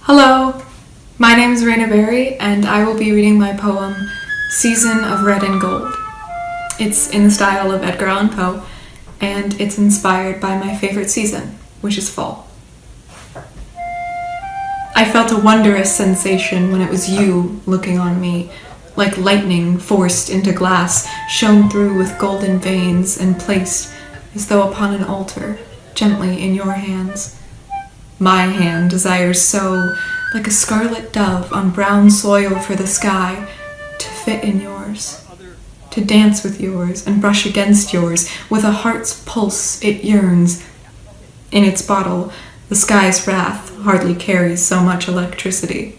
Hello, my name is Reyna and I will be reading my poem, Season of Red and Gold. It's in the style of Edgar Allan Poe, and it's inspired by my favorite season, which is fall. I felt a wondrous sensation when it was you looking on me, like lightning forced into glass, shone through with golden veins and placed, as though upon an altar, gently in your hands. My hand desires so, like a scarlet dove on brown soil for the sky, to fit in yours, to dance with yours and brush against yours. With a heart's pulse it yearns. In its bottle, the sky's wrath hardly carries so much electricity.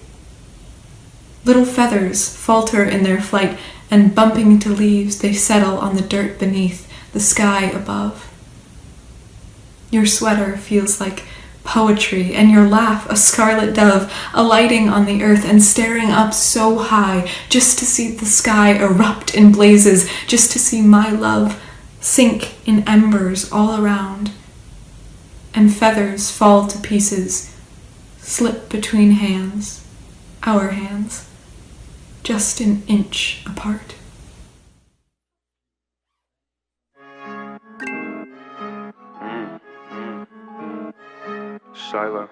Little feathers falter in their flight, and bumping into leaves they settle on the dirt beneath, the sky above. Your sweater feels like poetry, and your laugh a scarlet dove alighting on the earth and staring up so high just to see the sky erupt in blazes, just to see my love sink in embers all around, and feathers fall to pieces, slip between hands, our hands, just an inch apart. Shiloh.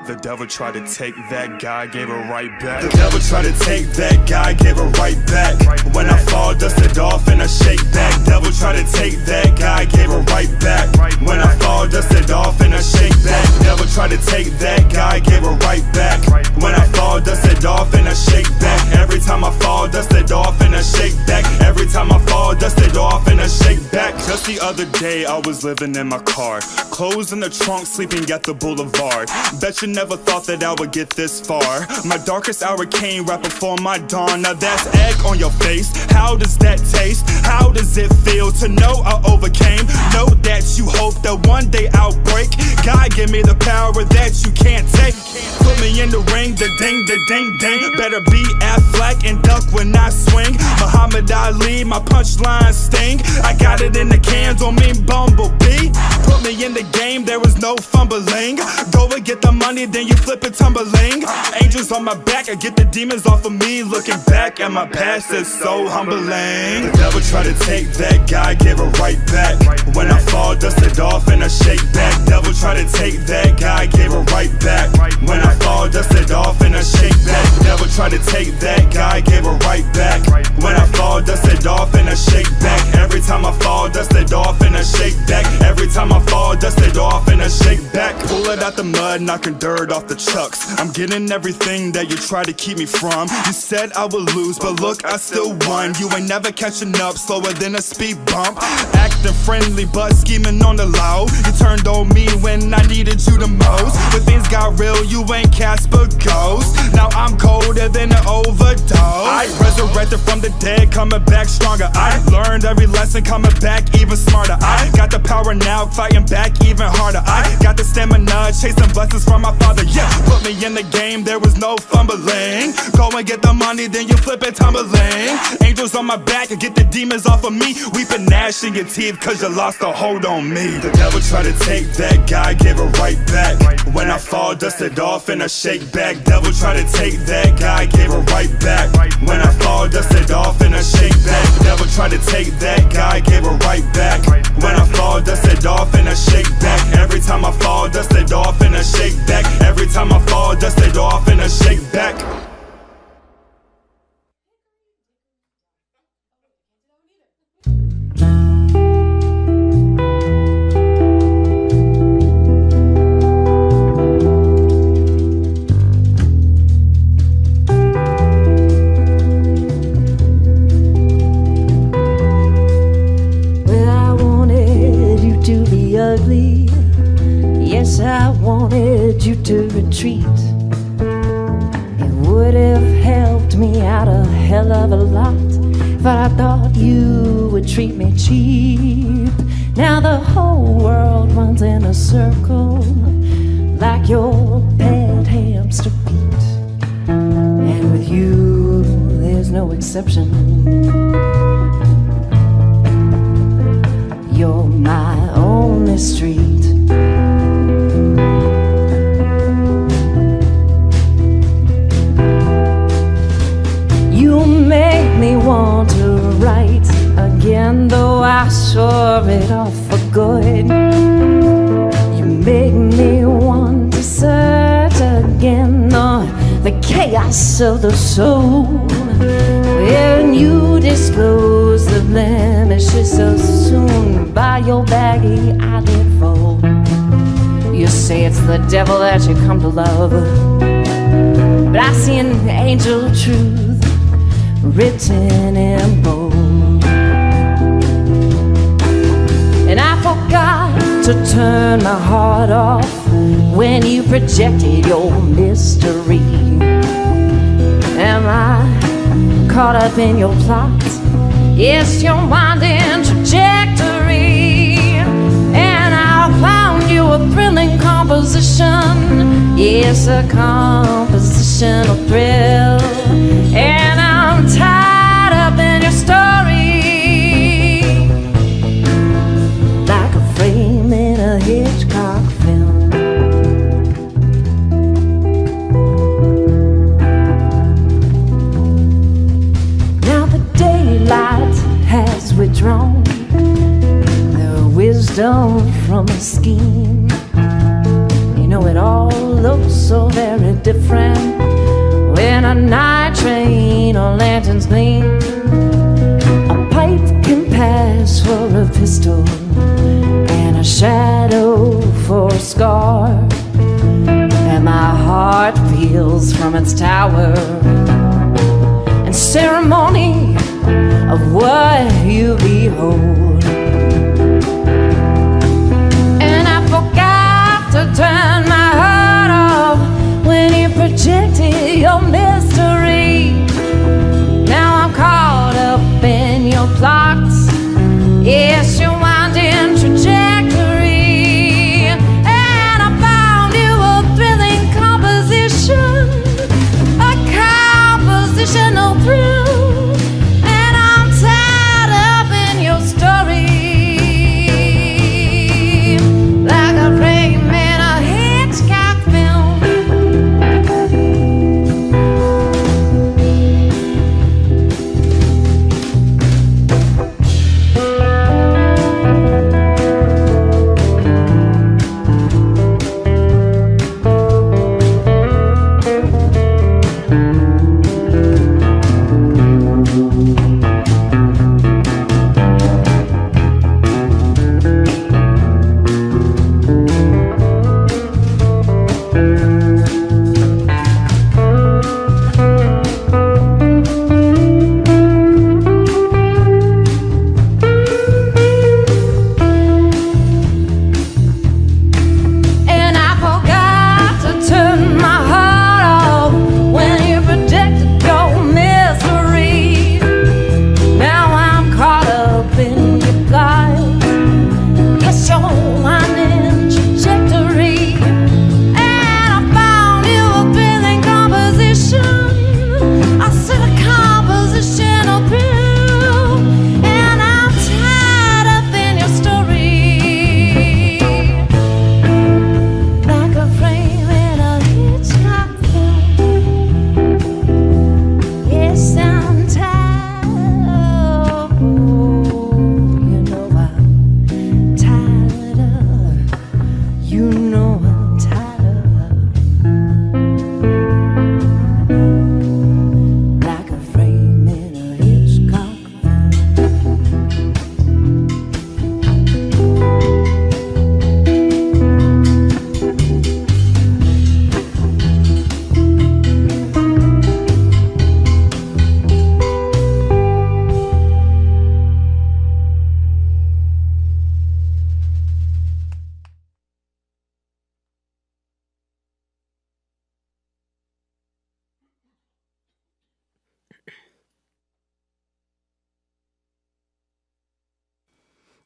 The devil tried to take that guy, gave her right back. The devil tried to take that guy, gave her right back. When I fall, dust it off and I shake back. Devil tried to take that guy, gave her right back. When I fall, dust it off and I shake back. Devil tried to take that guy, gave her right back. When I fall, dust it off and I shake back. Every time I fall, dust it off and I shake back. Every time I fall, dust it off and I shake back. Just the other day, I was living in my car, clothes in the trunk, sleeping at the boulevard. Bet you never thought that I would get this far. My darkest hour came right before my dawn. Now that's egg on your face. How does that taste? How does it feel to know I overcame? Know that you hope that one day I'll break. God give me the power that you can't take. Put me in the ring, the ding, the ding, ding. Better be Affleck and duck when I swing. Muhammad Ali, my punchline sting. I got it in the can, don't mean bumblebee. Put me in the game, there was no fumbling. Go and get the money, then you flip it tumbling. Angels on my back, I get the demons off of me. Looking back at my past, it's so humbling. The devil tried to take that guy, gave her right back. When I fall, dust it off and I shake back. Devil tried to take that guy, gave her right back. When I fall, dust it off and I shake back. Devil tried to take that guy, gave her right back. When I fall, dust it off and I shake back. Every time I fall, dust it off and I shake back. Every time I fall, dust it off and I shake back. Pull it out the mud, knocking dirt off the chucks. I'm getting everything that you try to keep me from. You said I would lose, but look, I still won. You ain't never catching up, slower than a speed bump. Acting friendly, but scheming on the low. You turned on me when I needed you the most. When things got real, you ain't Casper Ghost. Now I'm colder than an overdose. I resurrected from the dead, coming back stronger. I learned every lesson, coming back even smarter. I got the power now, fighting back even harder. I got the stamina, chasing blessings from my father. Yeah, put me in the game, there was no fumbling. Go and get the money, then you flip it tumbling. Angels on my back, and get the demons off of me. Weeping, gnashing your teeth, cause you lost a hold on me. The devil tried to take that guy, gave her right back. When I fall, dust it off and I shake back. Devil tried to take that guy, gave her right back. When I fall, dust it off and I shake back. Devil tried to take that guy, gave her right back. When I fall, dust it off and I shake back. Every time I fall, dust it off and I shake back. Every time I fall, dust it off and I shake back. Ugly. Yes, I wanted you to retreat. It would have helped me out a hell of a lot if I thought you would treat me cheap. Now the whole world runs in a circle like your pet hamster feet, and with you there's no exception. You're my only street. loss of the soul. When you disclose the blemishes so soon by your baggy eyelid fold, you say it's the devil that you come to love, but I see an angel of truth written in bold. And I forgot to turn my heart off when you projected your mystery. Am I caught up in your plot? Yes, your winding trajectory. And I found you a thrilling composition. Yes, a compositional thrill. And I'm tied up in your story, like a frame in a Hitchcock film. Light has withdrawn the wisdom from a scheme. You know, it all looks so very different when a night train or lanterns gleam. A pipe can pass for a pistol and a shadow for a scar, and my heart peels from its tower. And ceremony of what you behold. And I forgot to turn my heart off when you projected your mystery. Now I'm caught up in your plots. Yes, your winding trajectory. And I found you a thrilling composition, a compositional thrill.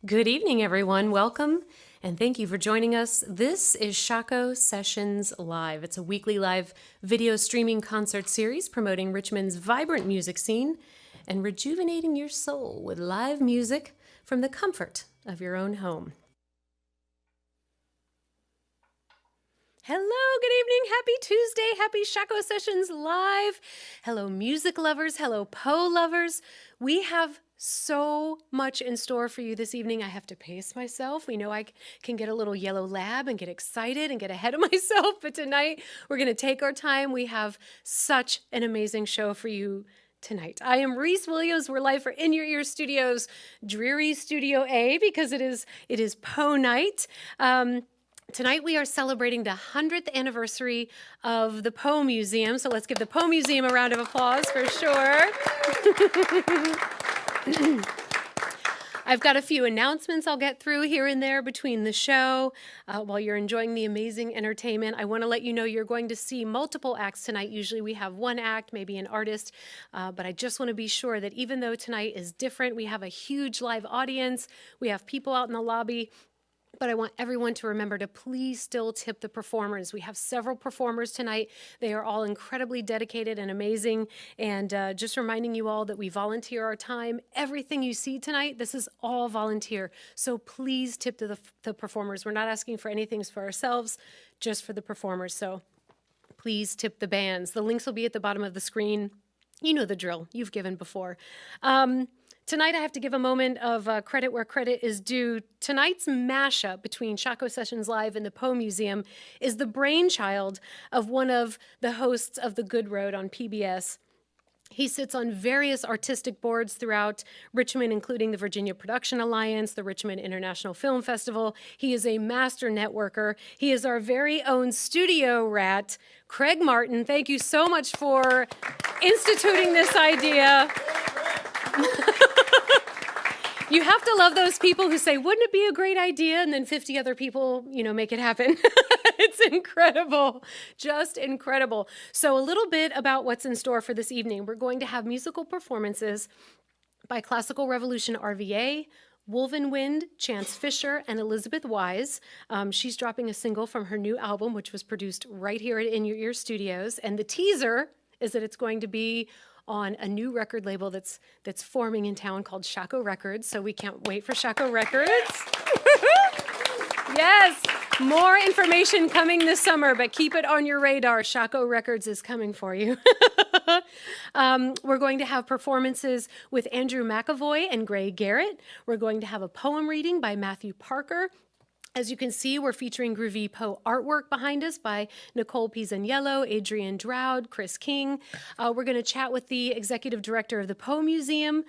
Good evening, everyone. Welcome, and thank you for joining us. This is Shockoe Sessions Live. It's a weekly live video streaming concert series promoting Richmond's vibrant music scene and rejuvenating your soul with live music from the comfort of your own home. Hello, good evening, happy Tuesday, happy Shockoe Sessions Live. Hello, music lovers, hello, Poe lovers. We have So much in store for you this evening. I have to pace myself. We know I can get a little yellow lab and get excited and get ahead of myself, but tonight we're going to take our time. We have such an amazing show for you tonight. I am Reese Williams. We're live for In Your Ear Studios, Dreary Studio A, because it is Poe night. Tonight we are celebrating the 100th anniversary of the Poe Museum, so let's give the Poe Museum a round of applause for sure. I've got a few announcements I'll get through here and there between the show. While you're enjoying the amazing entertainment, I want to let you know you're going to see multiple acts tonight. Usually we have one act, maybe an artist, but I just want to be sure that even though tonight is different, we have a huge live audience, we have people out in the lobby, but I want everyone to remember to please still tip the performers. We have several performers tonight. They are all incredibly dedicated and amazing. And just reminding you all that we volunteer our time. Everything you see tonight, this is all volunteer. So please tip to the performers. We're not asking for anything for ourselves, just for the performers. So please tip the bands. The links will be at the bottom of the screen. You know the drill. You've given before. Tonight, I have to give a moment of credit where credit is due. Tonight's mashup between Shockoe Sessions Live and the Poe Museum is the brainchild of one of the hosts of The Good Road on PBS. He sits on various artistic boards throughout Richmond, including the Virginia Production Alliance, the Richmond International Film Festival. He is a master networker. He is our very own studio rat, Craig Martin. Thank you so much for instituting this idea. You have to love those people who say, wouldn't it be a great idea? And then 50 other people, make it happen. It's incredible, just incredible. So a little bit about what's in store for this evening. We're going to have musical performances by Classical Revolution RVA, Wolvenwind, Chance Fischer, and Elizabeth Wise. She's dropping a single from her new album, which was produced right here at In Your Ear Studios. And the teaser is that it's going to be on a new record label that's forming in town called Shockoe Records, so we can't wait for Shockoe Records. Yes, more information coming this summer, but keep it on your radar. Shockoe Records is coming for you. We're going to have performances with Andrew McEvoy and Garret. We're going to have a poem reading by Matthew Parker. As you can see, we're featuring groovy Poe artwork behind us by Nicole Pisaniello, Adrienne, Draude, Chris King. We're going to chat with the executive director of the Poe Museum,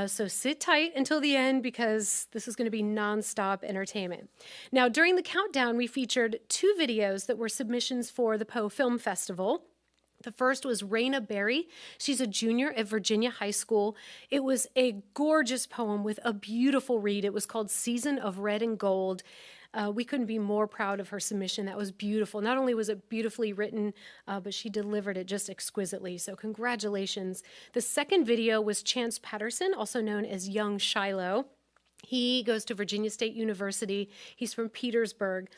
so sit tight until the end because this is going to be nonstop entertainment. Now, during the countdown, we featured 2 videos that were submissions for the Poe Film Festival. The first was Reyna Berry. She's a junior at Virginia High School. It was a gorgeous poem with a beautiful read. It was called Season of Red and Gold. We couldn't be more proud of her submission. That was beautiful. Not only was it beautifully written, but she delivered it just exquisitely. So congratulations. The second video was Chance Patterson, also known as Young Shiloh. He goes to Virginia State University. He's from Petersburg.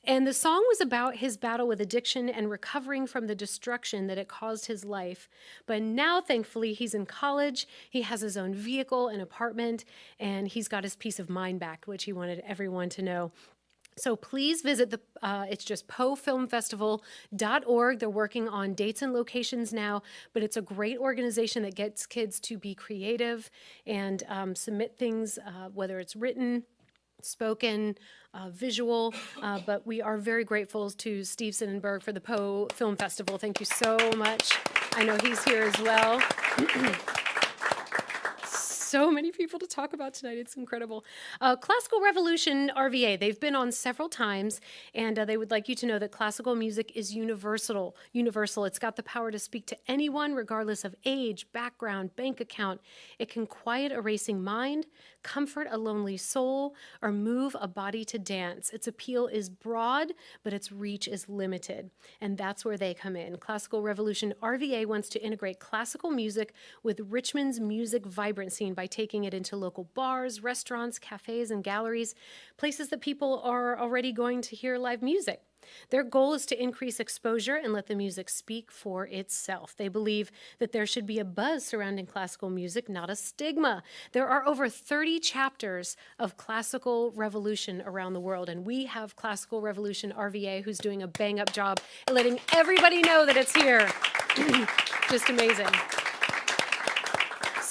And the song was about his battle with addiction and recovering from the destruction that it caused his life. But now, thankfully, he's in college. He has his own vehicle, an apartment, and he's got his peace of mind back, which he wanted everyone to know. So please visit it's just poefilmfestival.org. They're working on dates and locations now, but it's a great organization that gets kids to be creative and submit things, whether it's written, spoken, visual, but we are very grateful to Steve Sonnenberg for the Poe Film Festival. Thank you so much. I know he's here as well. So many people to talk about tonight. It's incredible. Classical Revolution RVA, they've been on several times, and they would like you to know that classical music is universal. It's got the power to speak to anyone, regardless of age, background, bank account. It can quiet a racing mind, comfort a lonely soul, or move a body to dance. Its appeal is broad, but its reach is limited, and that's where they come in. Classical Revolution RVA wants to integrate classical music with Richmond's music vibrant scene by taking it into local bars, restaurants, cafes, and galleries, places that people are already going to hear live music. Their goal is to increase exposure and let the music speak for itself. They believe that there should be a buzz surrounding classical music, not a stigma. There are over 30 chapters of Classical Revolution around the world, and we have Classical Revolution RVA, who's doing a bang-up job at letting everybody know that it's here. Just amazing.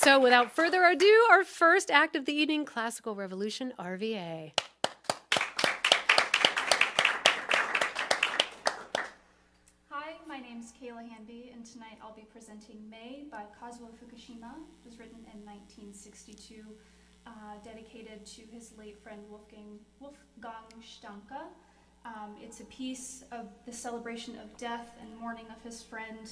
So without further ado, our first act of the evening, Classical Revolution RVA. Hi, my name's Kayla Hanvey, and tonight I'll be presenting May by Kazuo Fukushima. It was written in 1962, dedicated to his late friend Wolfgang Stanke. It's a piece of the celebration of death and mourning of his friend.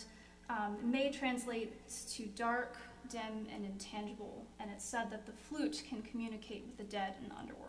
May translates to dark, dim, and intangible, and it's said that the flute can communicate with the dead in the underworld.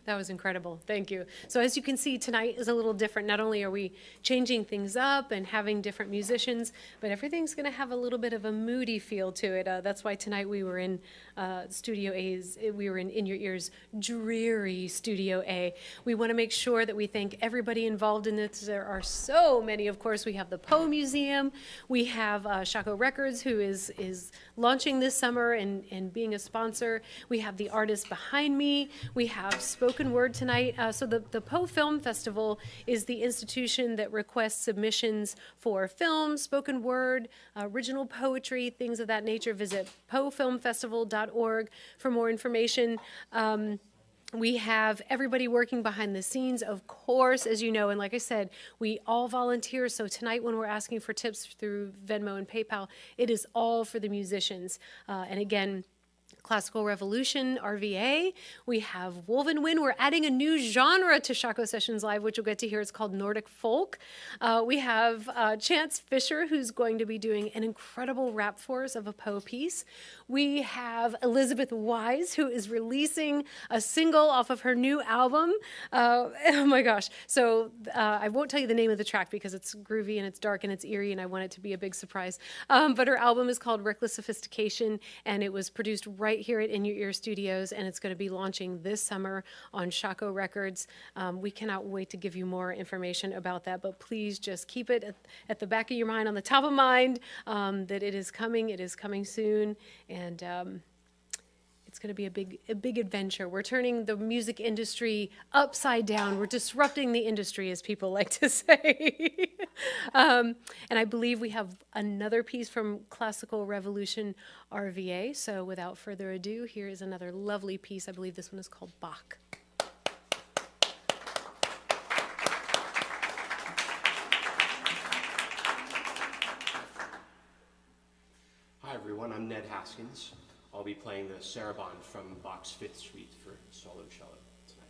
That was incredible. Thank you. So as you can see, tonight is a little different. Not only are we changing things up and having different musicians, but everything's going to have a little bit of a moody feel to it. That's why tonight we were in Studio A's. We were in Your Ears dreary Studio A. We want to make sure that we thank everybody involved in this. There are so many. Of course, we have the Poe Museum. We have Shockoe Records, who is launching this summer and being a sponsor. We have the artists behind me. We have spoken word tonight. So the Poe Film Festival is the institution that requests submissions for film, spoken word, original poetry, things of that nature. Visit poefilmfestival.org for more information. We have everybody working behind the scenes, of course, as you know, and like I said, we all volunteer, so tonight when we're asking for tips through Venmo and PayPal, it is all for the musicians. And again, Classical Revolution RVA. We have Wolvenwind. We're adding a new genre to Shockoe Sessions Live, which you'll get to hear. It's called Nordic Folk. We have Chance Fischer, who's going to be doing an incredible rap for us of a Poe piece. We have Elizabeth Wise, who is releasing a single off of her new album. Oh my gosh. So I won't tell you the name of the track because it's groovy and it's dark and it's eerie and I want it to be a big surprise. But her album is called Reckless Sophistication and it was produced right here at In Your Ear Studios, and it's going to be launching this summer on Shockoe Records. We cannot wait to give you more information about that, but please just keep it at the back of your mind, on the top of mind, that it is coming soon, and it's going to be a big adventure. We're turning the music industry upside down. We're disrupting the industry, as people like to say. And I believe we have another piece from Classical Revolution RVA. So without further ado, here is another lovely piece. I believe this one is called Bach. Hi everyone, I'm Ned Haskins. I'll be playing the Sarabandes from Bach's Fifth Suite for Solo Cello tonight.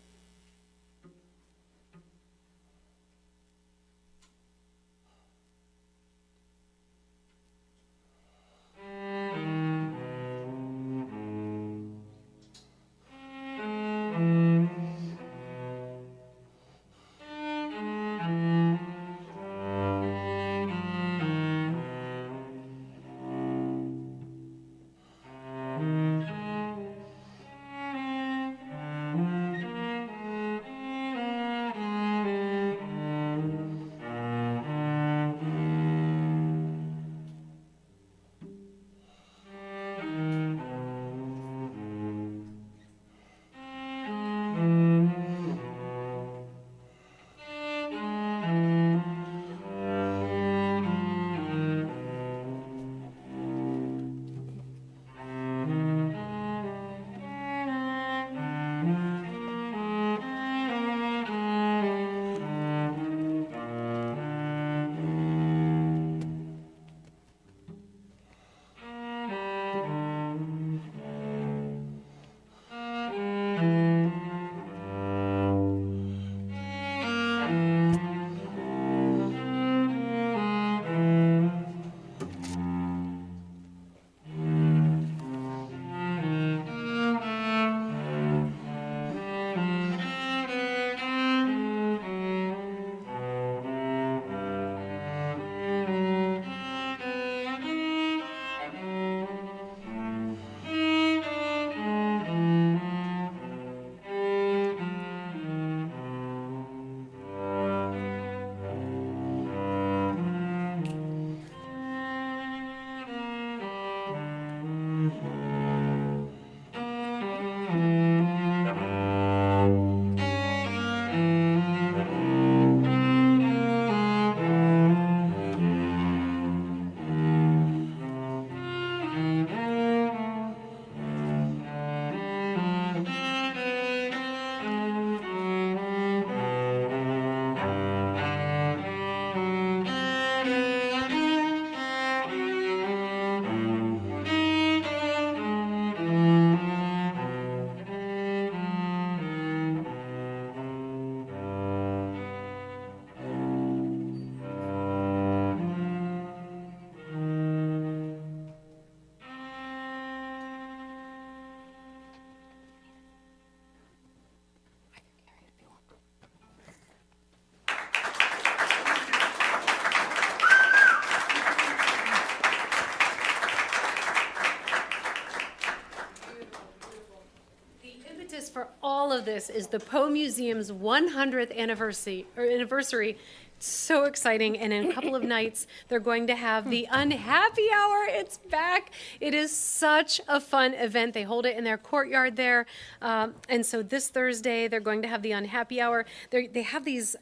of this is the Poe Museum's 100th anniversary. So exciting. And in a couple of nights, they're going to have the Unhappy Hour. It's back. It is such a fun event. They hold it in their courtyard there. And so this Thursday, they're going to have the Unhappy Hour. They have these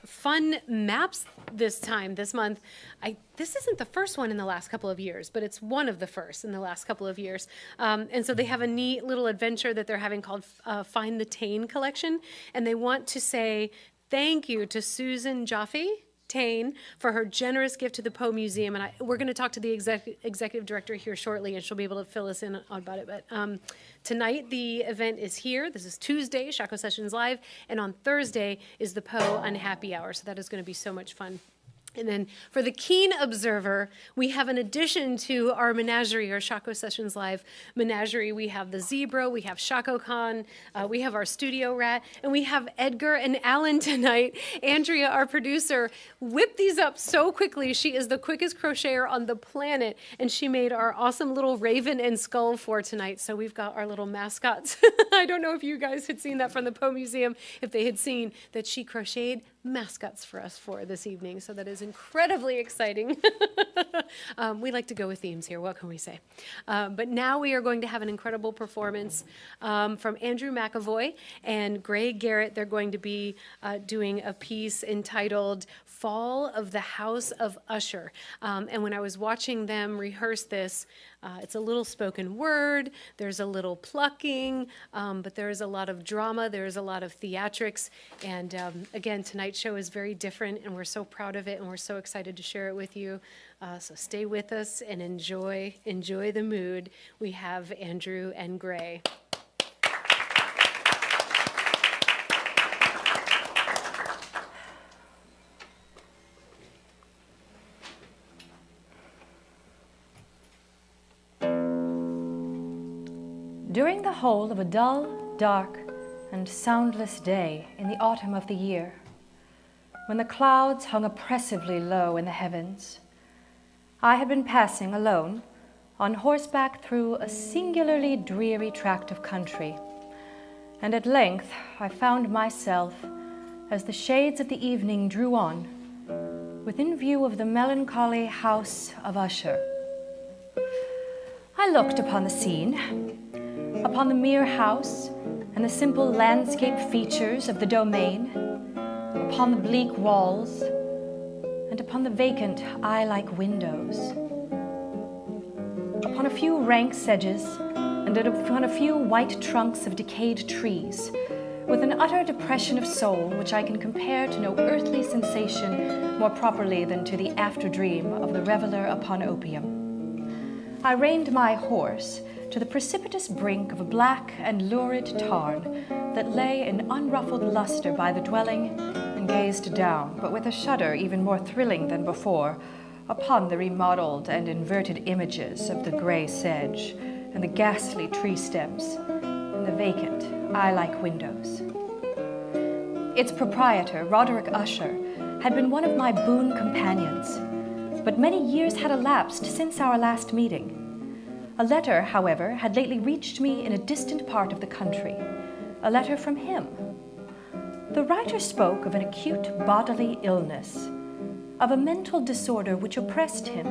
fun maps this month. This isn't the first one in the last couple of years, but it's one of the first in the last couple of years. And so they have a neat little adventure that they're having called Find the Tane Collection. And they want to say thank you to Susan Jaffe-Tane for her generous gift to the Poe Museum. And we're going to talk to the executive director here shortly, and she'll be able to fill us in about it. But tonight, the event is here. This is Tuesday, Shockoe Sessions Live. And on Thursday is the Poe Unhappy Hour. So that is going to be so much fun. And then for the keen observer, we have an addition to our menagerie, or Shockoe Sessions Live menagerie. We have the zebra, we have Shockoe Con, we have our studio rat, and we have Edgar and Alan tonight. Andrea, our producer, whipped these up so quickly. She is the quickest crocheter on the planet, and she made our awesome little raven and skull for tonight. So we've got our little mascots. I don't know if you guys had seen that from the Poe Museum, if they had seen that she crocheted mascots for us for this evening. So that is incredibly exciting. We like to go with themes here. What can we say? But now we are going to have an incredible performance from Andrew McEvoy and Garret. They're going to be doing a piece entitled Fall of the House of Usher. And when I was watching them rehearse this, it's a little spoken word, there's a little plucking, but there's a lot of drama, there's a lot of theatrics, and again, tonight's show is very different, and we're so proud of it, and we're so excited to share it with you. So stay with us and enjoy the mood. We have Andrew and Gray. During the whole of a dull, dark, and soundless day in the autumn of the year, when the clouds hung oppressively low in the heavens, I had been passing alone on horseback through a singularly dreary tract of country, and at length I found myself, as the shades of the evening drew on, within view of the melancholy house of Usher. I looked upon the scene, upon the mere house and the simple landscape features of the domain, upon the bleak walls, and upon the vacant eye-like windows, upon a few rank sedges, and upon a few white trunks of decayed trees, with an utter depression of soul which I can compare to no earthly sensation more properly than to the after-dream of the reveler upon opium. I reined my horse to the precipitous brink of a black and lurid tarn that lay in unruffled luster by the dwelling, and gazed down, but with a shudder even more thrilling than before, upon the remodeled and inverted images of the gray sedge and the ghastly tree stems and the vacant eye-like windows. Its proprietor, Roderick Usher, had been one of my boon companions, but many years had elapsed since our last meeting. A letter, however, had lately reached me in a distant part of the country, a letter from him. The writer spoke of an acute bodily illness, of a mental disorder which oppressed him,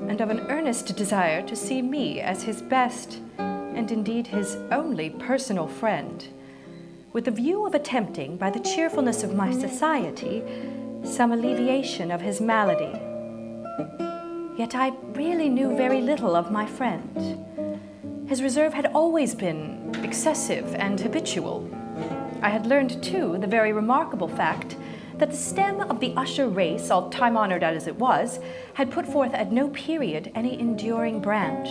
and of an earnest desire to see me as his best, and indeed his only personal friend, with the view of attempting, by the cheerfulness of my society, some alleviation of his malady. Yet I really knew very little of my friend. His reserve had always been excessive and habitual. I had learned, too, the very remarkable fact that the stem of the Usher race, all time-honored as it was, had put forth at no period any enduring branch.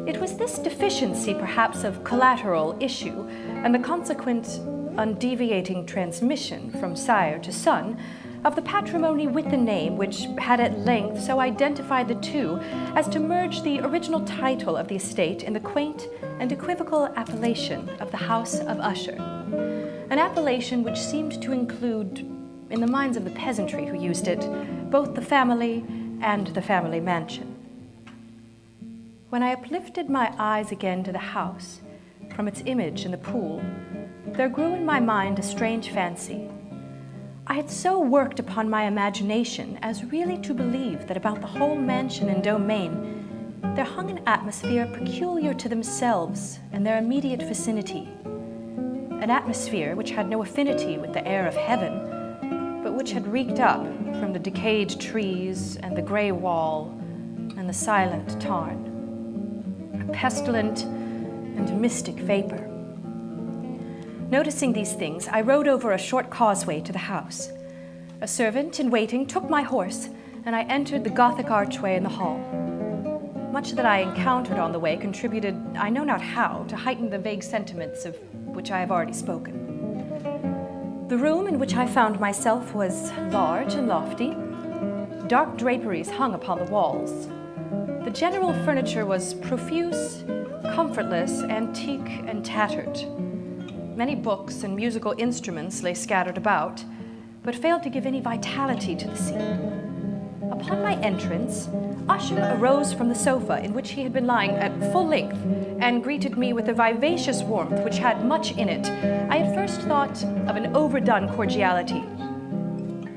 It was this deficiency, perhaps, of collateral issue, and the consequent undeviating transmission from sire to son of the patrimony with the name which had at length so identified the two as to merge the original title of the estate in the quaint and equivocal appellation of the House of Usher, an appellation which seemed to include, in the minds of the peasantry who used it, both the family and the family mansion. When I uplifted my eyes again to the house, from its image in the pool, there grew in my mind a strange fancy. I had so worked upon my imagination as really to believe that about the whole mansion and domain there hung an atmosphere peculiar to themselves and their immediate vicinity. An atmosphere which had no affinity with the air of heaven, but which had reeked up from the decayed trees and the gray wall and the silent tarn. A pestilent and mystic vapor. Noticing these things, I rode over a short causeway to the house. A servant in waiting took my horse, and I entered the Gothic archway in the hall. Much that I encountered on the way contributed, I know not how, to heighten the vague sentiments of which I have already spoken. The room in which I found myself was large and lofty. Dark draperies hung upon the walls. The general furniture was profuse, comfortless, antique, and tattered. Many books and musical instruments lay scattered about, but failed to give any vitality to the scene. Upon my entrance, Usher arose from the sofa in which he had been lying at full length and greeted me with a vivacious warmth which had much in it. I at first thought of an overdone cordiality.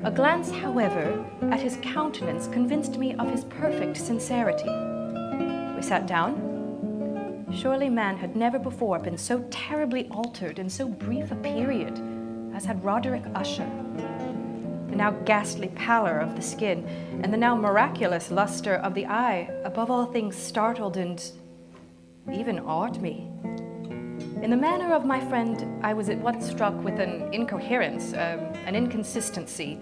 A glance, however, at his countenance convinced me of his perfect sincerity. We sat down. Surely man had never before been so terribly altered in so brief a period as had Roderick Usher. The now ghastly pallor of the skin and the now miraculous luster of the eye above all things startled and even awed me. In the manner of my friend, I was at once struck with an incoherence, an inconsistency,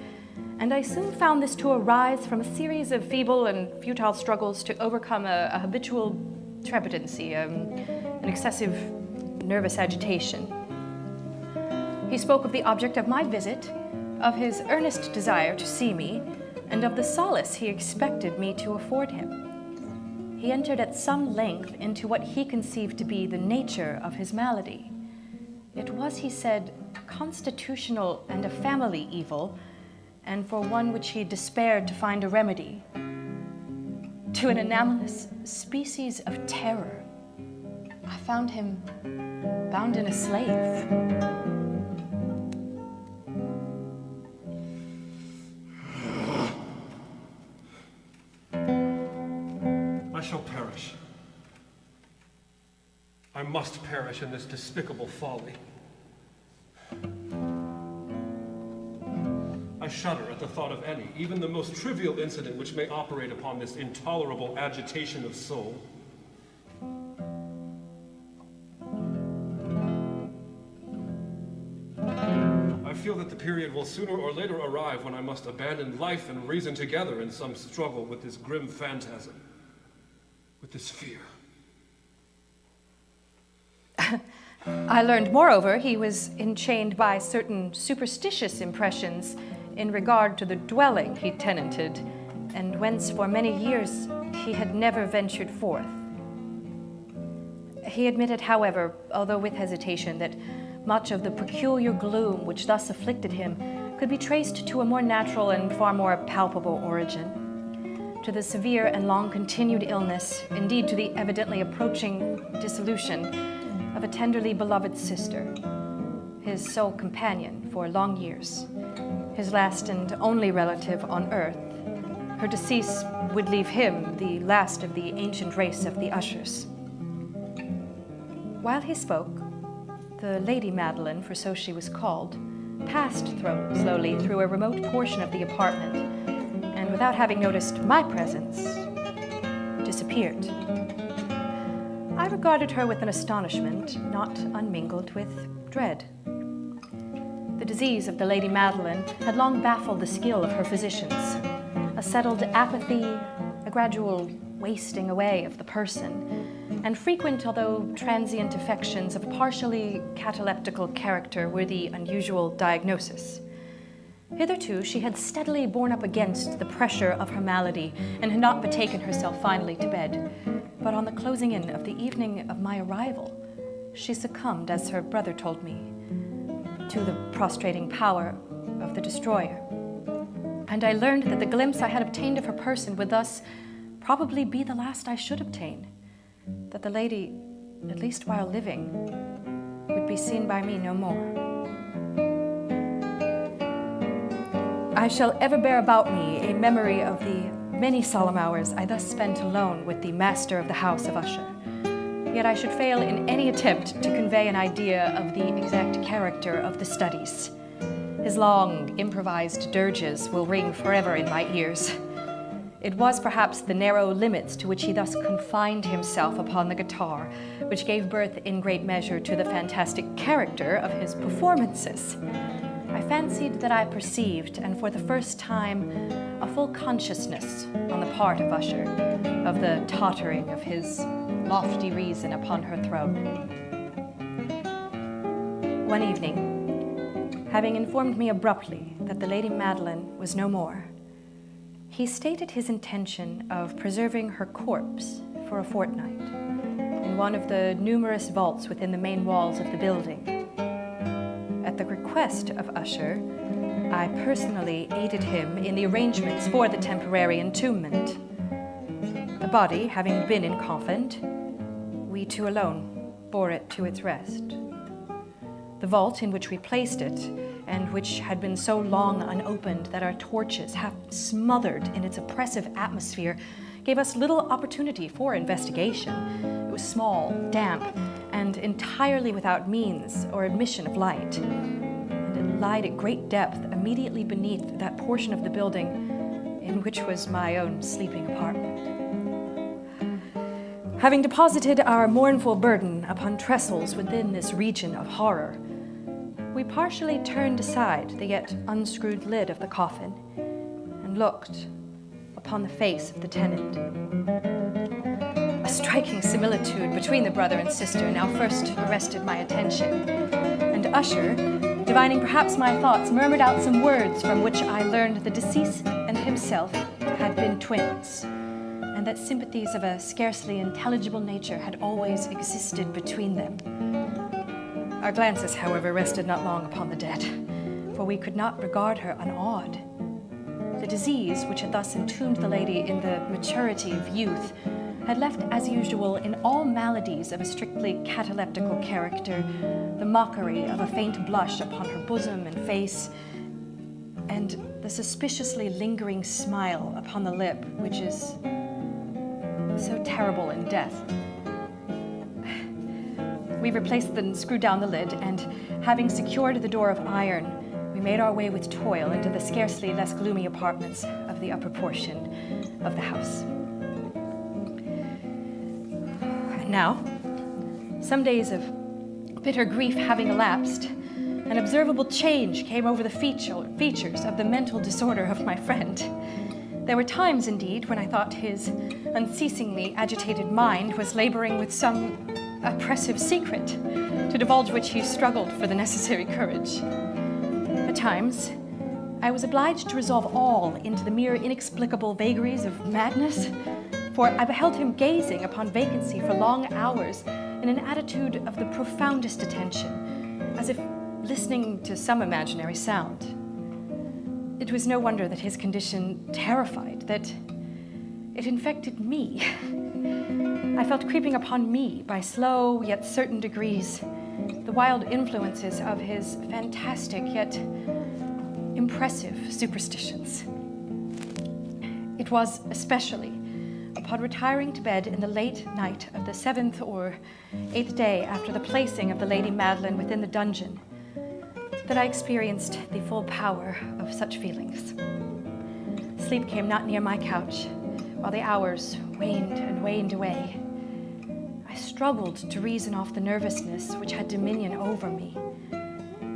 and I soon found this to arise from a series of feeble and futile struggles to overcome a habitual trepidancy, an excessive nervous agitation. He spoke of the object of my visit, of his earnest desire to see me, and of the solace he expected me to afford him. He entered at some length into what he conceived to be the nature of his malady. It was, he said, constitutional and a family evil, and for one which he despaired to find a remedy. To an anomalous species of terror, I found him bound in a slave. I shall perish. I must perish in this despicable folly. I shudder at the thought of any, even the most trivial incident which may operate upon this intolerable agitation of soul. I feel that the period will sooner or later arrive when I must abandon life and reason together in some struggle with this grim phantasm, with this fear. I learned, moreover, he was enchained by certain superstitious impressions in regard to the dwelling he tenanted, and whence for many years he had never ventured forth. He admitted, however, although with hesitation, that much of the peculiar gloom which thus afflicted him could be traced to a more natural and far more palpable origin, to the severe and long-continued illness, indeed to the evidently approaching dissolution of a tenderly beloved sister, his sole companion for long years, his last and only relative on earth. Her decease would leave him the last of the ancient race of the Ushers. While he spoke, the Lady Madeline, for so she was called, passed slowly through a remote portion of the apartment, and without having noticed my presence, disappeared. I regarded her with an astonishment not unmingled with dread. The disease of the Lady Madeline had long baffled the skill of her physicians. A settled apathy, a gradual wasting away of the person, and frequent, although transient, affections of partially cataleptical character were the unusual diagnosis. Hitherto, she had steadily borne up against the pressure of her malady and had not betaken herself finally to bed. But on the closing in of the evening of my arrival, she succumbed, as her brother told me, to the prostrating power of the destroyer. And I learned that the glimpse I had obtained of her person would thus probably be the last I should obtain, that the lady, at least while living, would be seen by me no more. I shall ever bear about me a memory of the many solemn hours I thus spent alone with the master of the house of Usher. Yet I should fail in any attempt to convey an idea of the exact character of the studies. His long, improvised dirges will ring forever in my ears. It was perhaps the narrow limits to which he thus confined himself upon the guitar, which gave birth in great measure to the fantastic character of his performances. I fancied that I perceived, and for the first time, a full consciousness on the part of Usher of the tottering of his lofty reason upon her throne. One evening, having informed me abruptly that the Lady Madeline was no more, he stated his intention of preserving her corpse for a fortnight in one of the numerous vaults within the main walls of the building. At the request of Usher, I personally aided him in the arrangements for the temporary entombment. The body having been in coffin, we two alone bore it to its rest. The vault in which we placed it, and which had been so long unopened that our torches, half smothered in its oppressive atmosphere, gave us little opportunity for investigation. It was small, damp, and entirely without means or admission of light. And it lied at great depth immediately beneath that portion of the building in which was my own sleeping apartment. Having deposited our mournful burden upon trestles within this region of horror, we partially turned aside the yet unscrewed lid of the coffin and looked upon the face of the tenant. A striking similitude between the brother and sister now first arrested my attention, and Usher, divining perhaps my thoughts, murmured out some words from which I learned the deceased and himself had been twins, and that sympathies of a scarcely intelligible nature had always existed between them. Our glances, however, rested not long upon the dead, for we could not regard her unawed. The disease which had thus entombed the lady in the maturity of youth had left, as usual, in all maladies of a strictly cataleptical character, the mockery of a faint blush upon her bosom and face, and the suspiciously lingering smile upon the lip, which is so terrible in death. We replaced and screwed down the lid, and having secured the door of iron, we made our way with toil into the scarcely less gloomy apartments of the upper portion of the house. And now, some days of bitter grief having elapsed, an observable change came over the features of the mental disorder of my friend. There were times, indeed, when I thought his unceasingly agitated mind was laboring with some oppressive secret, to divulge which he struggled for the necessary courage. At times, I was obliged to resolve all into the mere inexplicable vagaries of madness, for I beheld him gazing upon vacancy for long hours in an attitude of the profoundest attention, as if listening to some imaginary sound. It was no wonder that his condition terrified, that it infected me. I felt creeping upon me by slow yet certain degrees the wild influences of his fantastic yet impressive superstitions. It was especially upon retiring to bed in the late night of the 7th or 8th day after the placing of the Lady Madeline within the dungeon that I experienced the full power of such feelings. Sleep came not near my couch, while the hours waned and waned away. I struggled to reason off the nervousness which had dominion over me.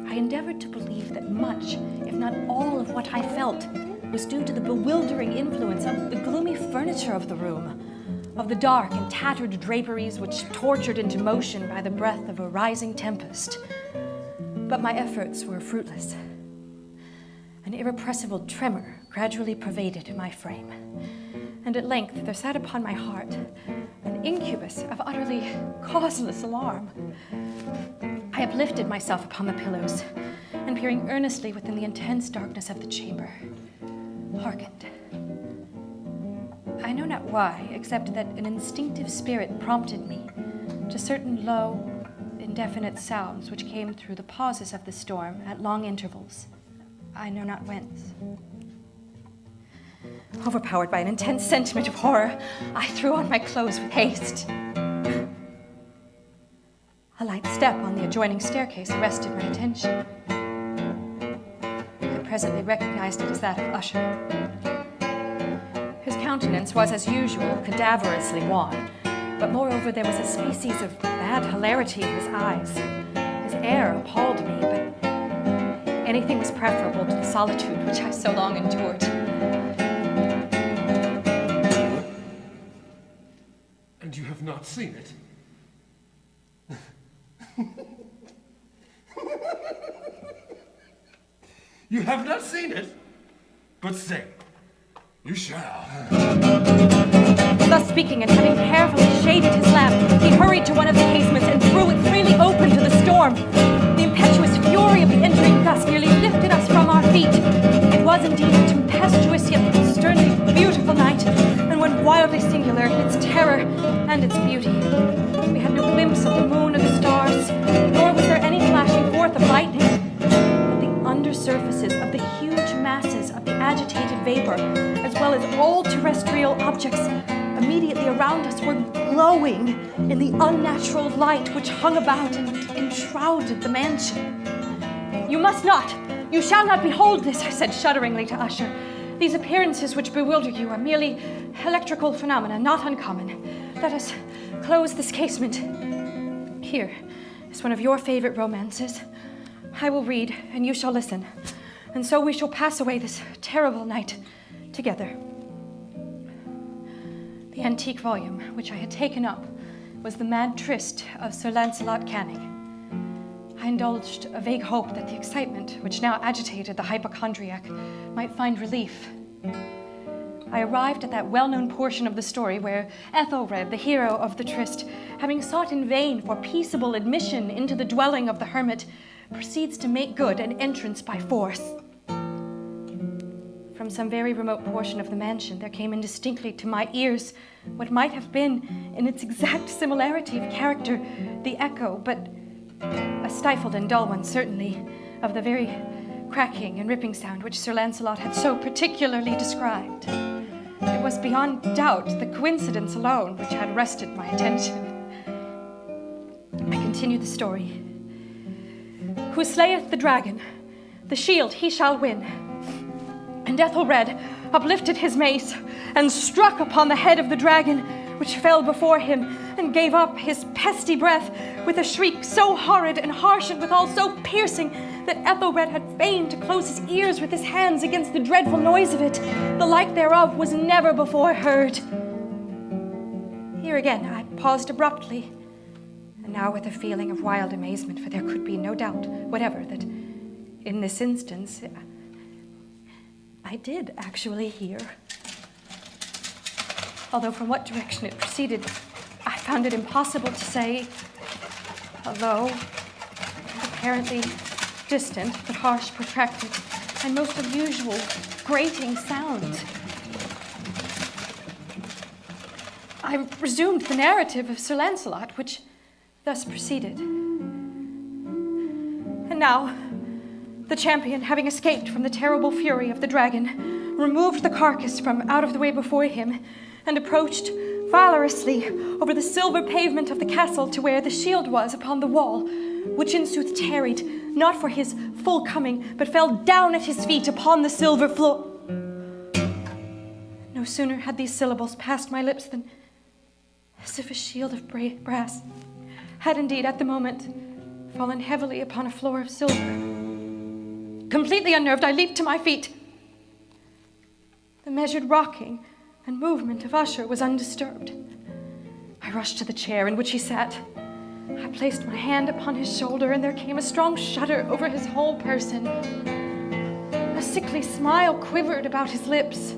I endeavored to believe that much, if not all, of what I felt was due to the bewildering influence of the gloomy furniture of the room, of the dark and tattered draperies which tortured into motion by the breath of a rising tempest. But my efforts were fruitless. An irrepressible tremor gradually pervaded my frame, and at length there sat upon my heart an incubus of utterly causeless alarm. I uplifted myself upon the pillows, and peering earnestly within the intense darkness of the chamber, hearkened. I know not why, except that an instinctive spirit prompted me to certain low, indefinite sounds which came through the pauses of the storm at long intervals. I know not whence. Overpowered by an intense sentiment of horror, I threw on my clothes with haste. A light step on the adjoining staircase arrested my attention. I presently recognized it as that of Usher. His countenance was, as usual, cadaverously wan, but moreover there was a species of bad hilarity in his eyes. His air appalled me, but anything was preferable to the solitude which I so long endured. And you have not seen it? You have not seen it? But say, you shall. Thus speaking, and having carefully shaded his lamp, he hurried to one of the casements and threw it freely open to the storm. The impetuous fury of the entering gust nearly lifted us from our feet. It was indeed a tempestuous yet sternly beautiful night, and one wildly singular in its terror and its beauty. We had no glimpse of the moon or the stars, nor was there any flashing forth of lightning. But the undersurfaces of the huge masses of the agitated vapor, as well as all terrestrial objects immediately around us, were glowing in the unnatural light which hung about and enshrouded the mansion. You must not, you shall not behold this, I said shudderingly to Usher. These appearances which bewilder you are merely electrical phenomena, not uncommon. Let us close this casement. Here is one of your favorite romances. I will read, and you shall listen. And so we shall pass away this terrible night together. The antique volume which I had taken up was The Mad Tryst of Sir Lancelot Canning. I indulged a vague hope that the excitement which now agitated the hypochondriac might find relief. I arrived at that well-known portion of the story where Ethelred, the hero of the tryst, having sought in vain for peaceable admission into the dwelling of the hermit, proceeds to make good an entrance by force. From some very remote portion of the mansion, there came indistinctly to my ears what might have been, in its exact similarity of character, the echo, but a stifled and dull one certainly, of the very cracking and ripping sound which Sir Lancelot had so particularly described. It was beyond doubt the coincidence alone which had arrested my attention. I continue the story. Who slayeth the dragon, the shield he shall win. And Ethelred uplifted his mace and struck upon the head of the dragon, which fell before him, and gave up his pesty breath with a shriek so horrid and harsh and withal so piercing that Ethelred had fain to close his ears with his hands against the dreadful noise of it. The like thereof was never before heard. Here again I paused abruptly, and now with a feeling of wild amazement, for there could be no doubt whatever that in this instance I did actually hear. Although from what direction it proceeded, I found it impossible to say. A low, apparently distant, but harsh, protracted, and most unusual, grating sound. I resumed the narrative of Sir Lancelot, which thus proceeded. And now, the champion, having escaped from the terrible fury of the dragon, removed the carcass from out of the way before him, and approached valorously over the silver pavement of the castle to where the shield was upon the wall, which in sooth tarried, not for his full coming, but fell down at his feet upon the silver floor. No sooner had these syllables passed my lips than, as if a shield of brass had indeed at the moment fallen heavily upon a floor of silver. Completely unnerved, I leaped to my feet. The measured rocking and movement of Usher was undisturbed. I rushed to the chair in which he sat. I placed my hand upon his shoulder, and there came a strong shudder over his whole person. A sickly smile quivered about his lips.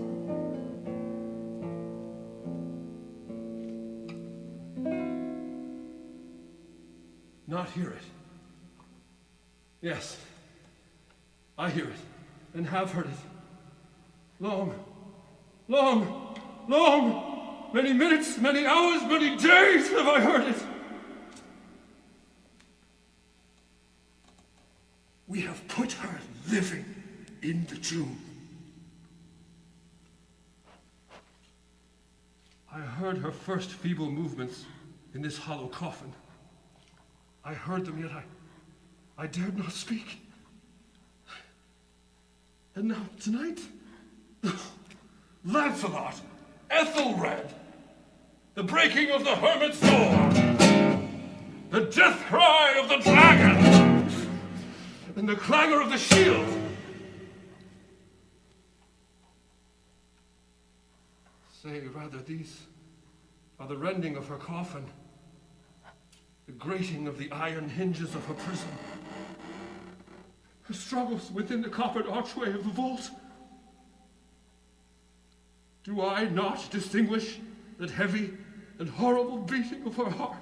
Not hear it. Yes, I hear it, and have heard it. Long, many minutes, many hours, many days have I heard it. in the tomb. I heard her first feeble movements in this hollow coffin. I heard them, yet I dared not speak. And now, tonight, Lancelot, Ethelred, the breaking of the hermit's door, the death cry of the dragon, and the clangor of the shield. Say, rather, these are the rending of her coffin, the grating of the iron hinges of her prison, her struggles within the coppered archway of the vault. Do I not distinguish that heavy and horrible beating of her heart?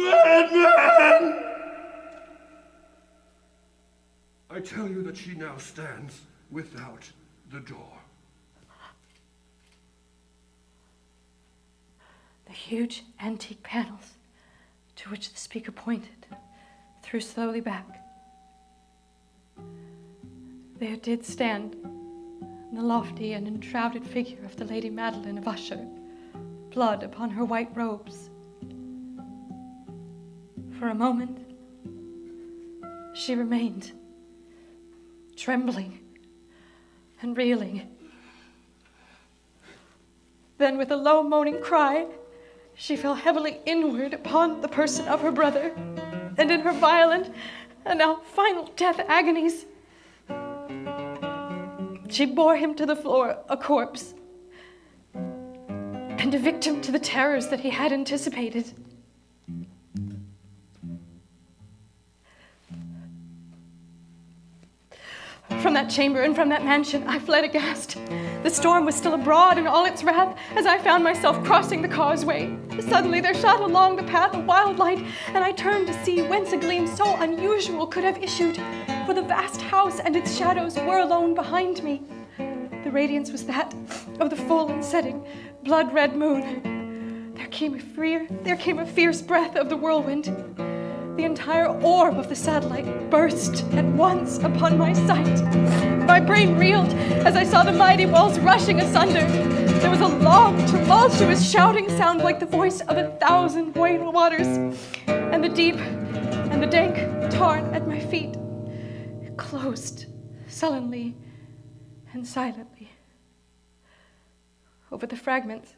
Madman! I tell you that she now stands without the door. The huge antique panels to which the speaker pointed threw slowly back. There did stand the lofty and enshrouded figure of the Lady Madeline of Usher, blood upon her white robes. For a moment, she remained, trembling and reeling. Then, with a low moaning cry, she fell heavily inward upon the person of her brother, and in her violent and now final death agonies, she bore him to the floor, a corpse, and a victim to the terrors that he had anticipated. From that chamber and from that mansion, I fled aghast. The storm was still abroad in all its wrath as I found myself crossing the causeway. Suddenly there shot along the path a wild light, and I turned to see whence a gleam so unusual could have issued, for the vast house and its shadows were alone behind me. The radiance was that of the full and setting, blood-red moon. There came a fierce breath of the whirlwind. The entire orb of the satellite burst at once upon my sight. My brain reeled as I saw the mighty walls rushing asunder. There was a long, tumultuous shouting sound like the voice of 1,000 white waters, and the deep and the dank tarn at my feet closed sullenly and silently over the fragments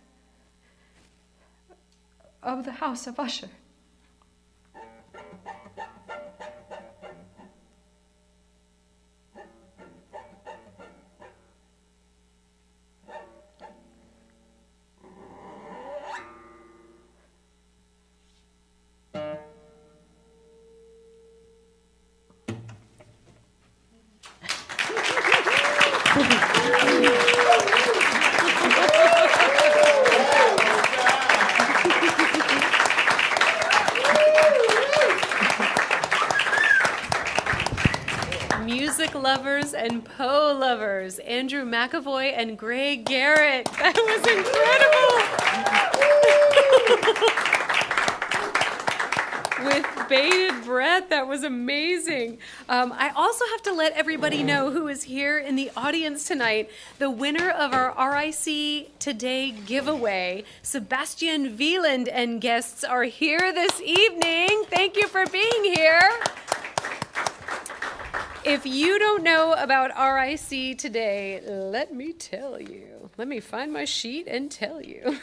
of the house of Usher. Music lovers and Poe lovers, Andrew McEvoy and Garret. That was incredible. With bated breath, that was amazing. I also have to let everybody know who is here in the audience tonight. The winner of our RIC Today giveaway, Sebastian Wieland and guests are here this evening. Thank you for being here. If you don't know about RIC Today, let me tell you. Let me find my sheet and tell you.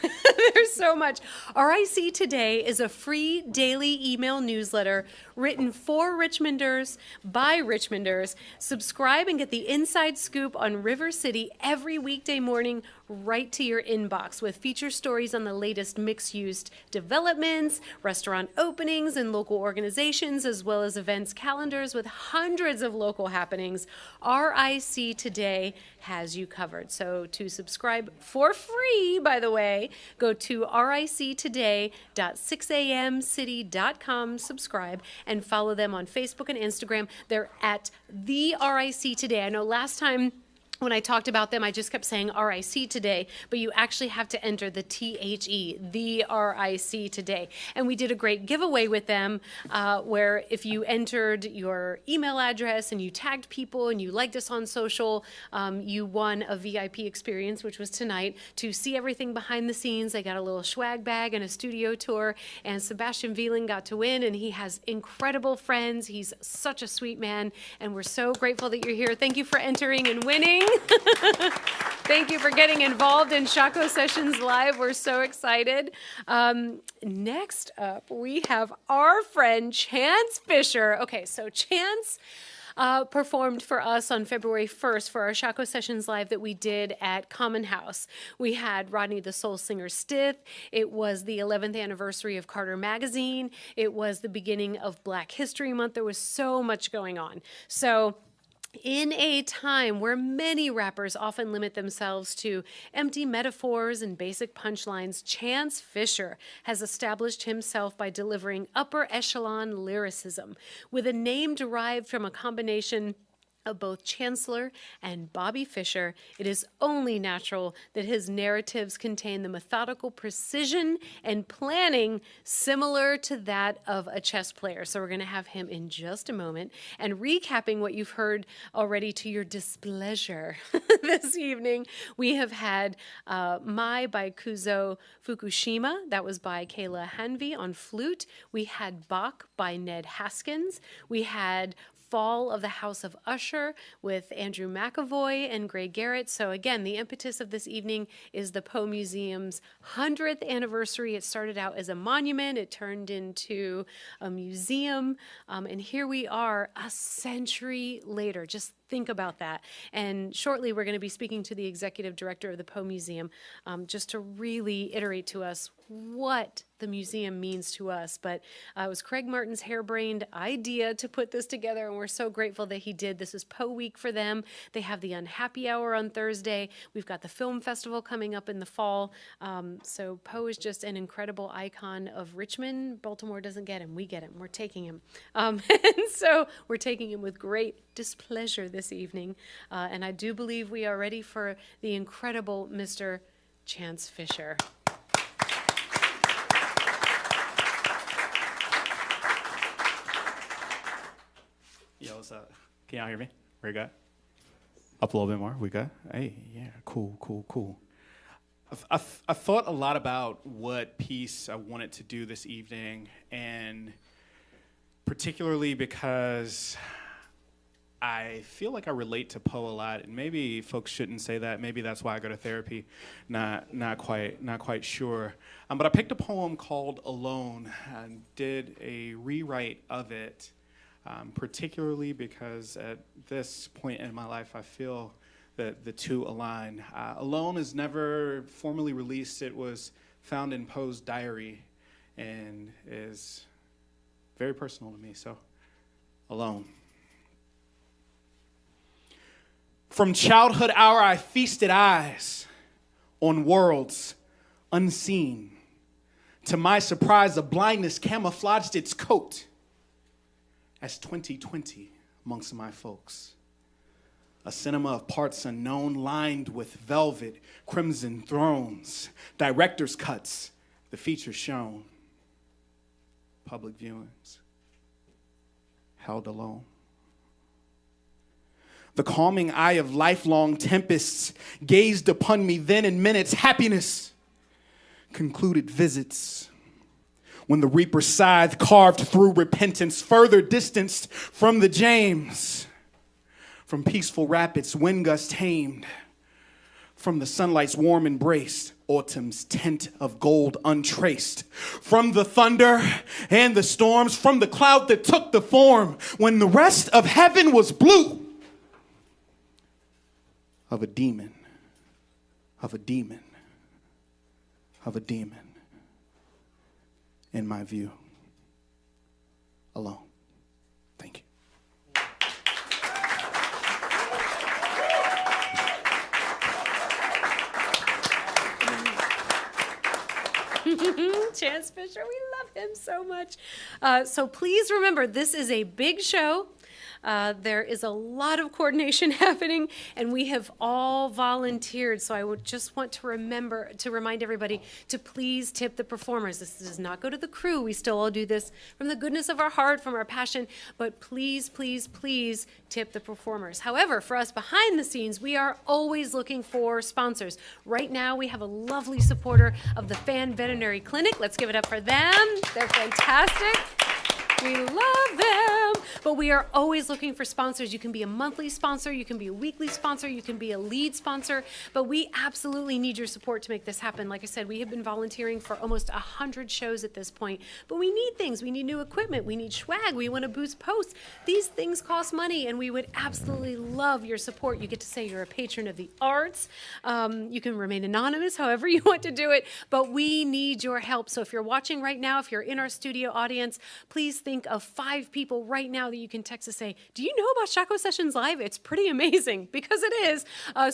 There's so much. RIC Today is a free daily email newsletter written for Richmonders by Richmonders. Subscribe and get the inside scoop on River City every weekday morning right to your inbox with feature stories on the latest mixed-use developments, restaurant openings, and local organizations, as well as events calendars with hundreds of local happenings. RIC Today has you covered. So to subscribe for free, by the way, go to rictoday.6amcity.com, subscribe, and follow them on Facebook and Instagram. They're at the RIC Today. I know last time when I talked about them, I just kept saying RIC today, but you actually have to enter the THE, the RIC today. And we did a great giveaway with them where if you entered your email address and you tagged people and you liked us on social, you won a VIP experience, which was tonight, to see everything behind the scenes. They got a little swag bag and a studio tour, and Sebastian Wieland got to win, and he has incredible friends. He's such a sweet man, and we're so grateful that you're here. Thank you for entering and winning. Thank you for getting involved in Shockoe Sessions Live. We're so excited. Next up, we have our friend Chance Fischer. Okay, so Chance performed for us on February 1st for our Shockoe Sessions Live that we did at Common House. We had Rodney the Soul Singer Stith. It was the 11th anniversary of Carter Magazine. It was the beginning of Black History Month. There was so much going on. So in a time where many rappers often limit themselves to empty metaphors and basic punchlines, Chance Fischer has established himself by delivering upper echelon lyricism with a name derived from a combination of both Chancellor and Bobby Fischer. It is only natural that his narratives contain the methodical precision and planning similar to that of a chess player. So we're going to have him in just a moment. And recapping what you've heard already to your displeasure this evening, we have had Mai by Kazuo Fukushima. That was by Kayla Hanvey on flute. We had Bach by Ned Haskins. We had Fall of the House of Usher with Andrew McEvoy and Garret. So again, the impetus of this evening is the Poe Museum's 100th anniversary. It started out as a monument. It turned into a museum. And here we are a century later. Just think about that. And shortly, we're going to be speaking to the executive director of the Poe Museum just to really iterate to us what the museum means to us. But it was Craig Martin's harebrained idea to put this together, and we're so grateful that he did. This is Poe Week for them. They have the Unhappy Hour on Thursday. We've got the film festival coming up in the fall. So Poe is just an incredible icon of Richmond. Baltimore doesn't get him. We get him. We're taking him. And so we're taking him with great displeasure this evening. And I do believe we are ready for the incredible Mr. Chance Fischer. Yo, what's up? Can y'all hear me? We good? Up a little bit more. We good? Hey, yeah, cool. I thought a lot about what piece I wanted to do this evening, and particularly because I feel like I relate to Poe a lot, and maybe folks shouldn't say that. Maybe that's why I go to therapy. Not quite sure. But I picked a poem called "Alone" and did a rewrite of it. Particularly because at this point in my life, I feel that the two align. Alone is never formally released. It was found in Poe's diary and is very personal to me, so Alone. From childhood hour, I feasted eyes on worlds unseen. To my surprise, a blindness camouflaged its coat as 2020 amongst my folks. A cinema of parts unknown, lined with velvet, crimson thrones, director's cuts, the features shown, public viewings, held alone. The calming eye of lifelong tempests gazed upon me then in minutes. Happiness concluded visits. When the reaper's scythe carved through repentance, further distanced from the James, from peaceful rapids, wind gust tamed, from the sunlight's warm embrace, autumn's tint of gold untraced, from the thunder and the storms, from the cloud that took the form, when the rest of heaven was blue, of a demon, of a demon, of a demon. In my view, alone. Thank you. Chance Fischer, we love him so much. So please remember, this is a big show. There is a lot of coordination happening, and we have all volunteered. So I would just want to remind everybody to please tip the performers. This does not go to the crew. We still all do this from the goodness of our heart, from our passion, but please, please, please tip the performers. However, for us behind the scenes, we are always looking for sponsors. Right now, we have a lovely supporter of the Fan Veterinary Clinic. Let's give it up for them. They're fantastic. We love them. But we are always looking for sponsors. You can be a monthly sponsor, you can be a weekly sponsor, you can be a lead sponsor, but we absolutely need your support to make this happen. Like I said, we have been volunteering for almost 100 shows at this point, but we need things. We need new equipment, we need swag, we want to boost posts. These things cost money, and we would absolutely love your support. You get to say you're a patron of the arts. You can remain anonymous however you want to do it, but we need your help. So if you're watching right now, if you're in our studio audience, please think of 5 people right now that you can text to say, do you know about Shockoe Sessions Live? It's pretty amazing, because it is.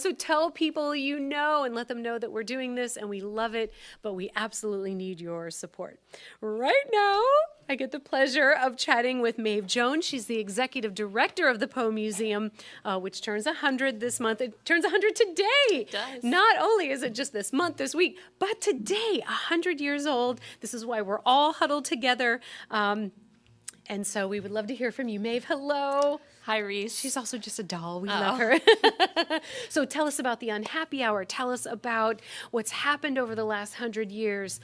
So tell people you know and let them know that we're doing this and we love it, but we absolutely need your support. Right now, I get the pleasure of chatting with Maeve Jones. She's the executive director of the Poe Museum, which turns 100 this month. It turns 100 today. It does. Not only is it just this month, this week, but today, 100 years old. This is why we're all huddled together. And so we would love to hear from you. Maeve, hello. Hi, Reese. She's also just a doll. We love her. So tell us about the Unhappy Hour. Tell us about what's happened over the last 100 years.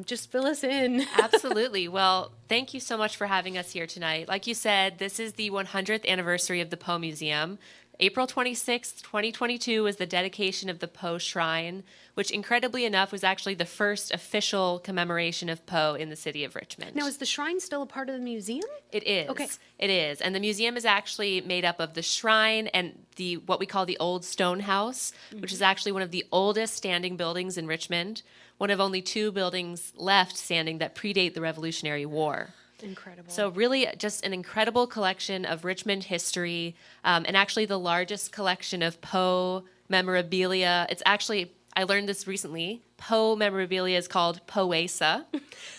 Just fill us in. Absolutely. Well, thank you so much for having us here tonight. Like you said, this is the 100th anniversary of the Poe Museum. April 26th, 2022 was the dedication of the Poe Shrine, which incredibly enough was actually the first official commemoration of Poe in the city of Richmond. Now, is the shrine still a part of the museum? It is. Okay. It is. And the museum is actually made up of the shrine and what we call the Old Stone House, which is actually one of the oldest standing buildings in Richmond, one of only 2 buildings left standing that predate the Revolutionary War. Incredible. So really just an incredible collection of Richmond history, and actually the largest collection of Poe memorabilia. It's actually, I learned this recently, Poe memorabilia is called Poesa.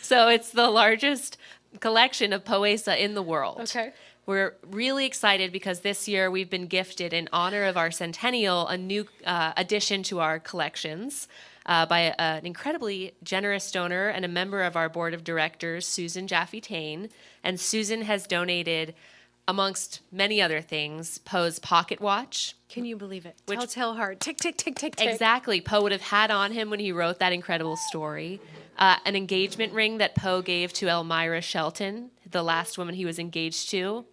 So it's the largest collection of Poesa in the world. Okay. We're really excited because this year we've been gifted, in honor of our centennial, a new addition to our collections. By an incredibly generous donor and a member of our board of directors, Susan Jaffe-Tain. And Susan has donated, amongst many other things, Poe's pocket watch. Can you believe it? Telltale heart. Tick, tick, tick, tick, tick. Exactly. Poe would have had on him when he wrote that incredible story. An engagement ring that Poe gave to Elmira Shelton, the last woman he was engaged to.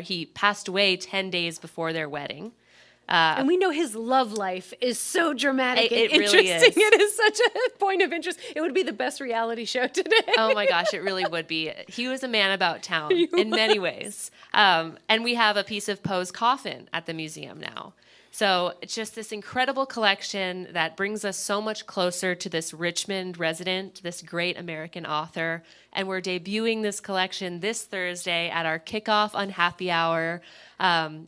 He passed away 10 days before their wedding. And we know his love life is so dramatic and really interesting. is. It is such a point of interest. It would be the best reality show today. Oh my gosh, it really would be. He was a man about town in many ways. And we have a piece of Poe's coffin at the museum now. So it's just this incredible collection that brings us so much closer to this Richmond resident, this great American author. And we're debuting this collection this Thursday at our kickoff Unhappy Hour,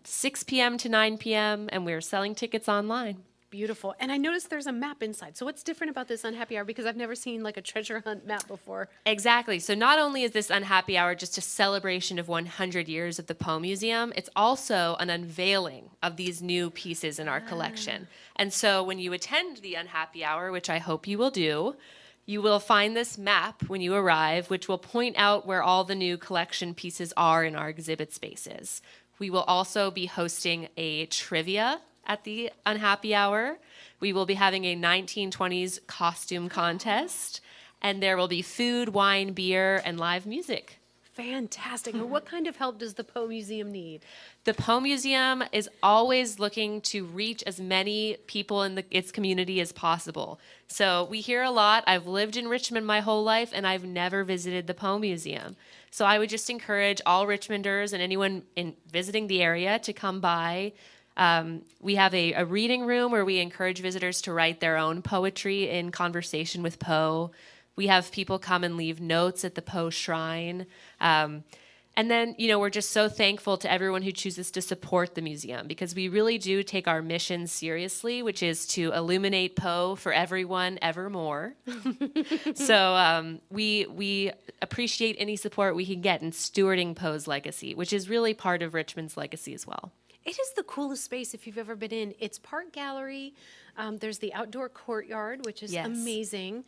6 p.m. to 9 p.m., and we're selling tickets online. Beautiful. And I noticed there's a map inside. So what's different about this Unhappy Hour? Because I've never seen like a treasure hunt map before. Exactly. So not only is this Unhappy Hour just a celebration of 100 years of the Poe Museum, it's also an unveiling of these new pieces in our collection. And so when you attend the Unhappy Hour, which I hope you will do, you will find this map when you arrive, which will point out where all the new collection pieces are in our exhibit spaces. We will also be hosting a trivia at the Unhappy Hour. We will be having a 1920s costume contest, and there will be food, wine, beer, and live music. Fantastic. And what kind of help does the Poe Museum need? The Poe Museum is always looking to reach as many people in its community as possible. So we hear a lot. I've lived in Richmond my whole life, and I've never visited the Poe Museum. So I would just encourage all Richmonders and anyone visiting the area to come by. We have a reading room where we encourage visitors to write their own poetry in conversation with Poe. We have people come and leave notes at the Poe Shrine. And then, we're just so thankful to everyone who chooses to support the museum, because we really do take our mission seriously, which is to illuminate Poe for everyone evermore. So we appreciate any support we can get in stewarding Poe's legacy, which is really part of Richmond's legacy as well. It is the coolest space if you've ever been in. It's part gallery. There's the outdoor courtyard, which is amazing.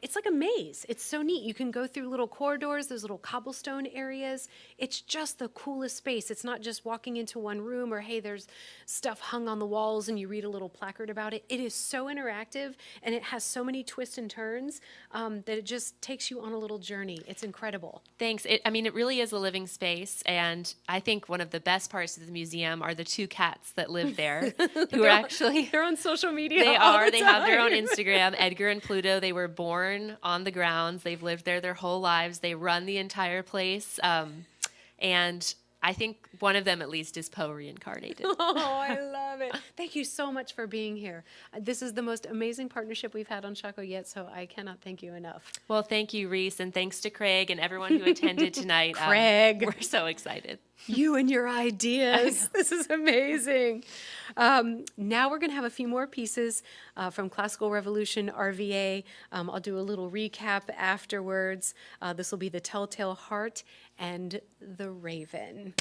It's like a maze. It's so neat. You can go through little corridors, those little cobblestone areas. It's just the coolest space. It's not just walking into one room or, hey, there's stuff hung on the walls and you read a little placard about it. It is so interactive, and it has so many twists and turns that it just takes you on a little journey. It's incredible. Thanks. It really is a living space, and I think one of the best parts of the museum are the 2 cats that live there, who are actually... They're on social media. They are. They have their own Instagram. Edgar and Pluto, they were born on the grounds. They've lived there their whole lives. They run the entire place. And I think one of them, at least, is Poe reincarnated. Oh, I love it. Thank you so much for being here. This is the most amazing partnership we've had on Shockoe yet, so I cannot thank you enough. Well, thank you, Reese, and thanks to Craig and everyone who attended tonight. Craig. We're so excited. You and your ideas. This is amazing. Now we're going to have a few more pieces from Classical Revolution RVA. I'll do a little recap afterwards. This will be The Telltale Heart and The Raven.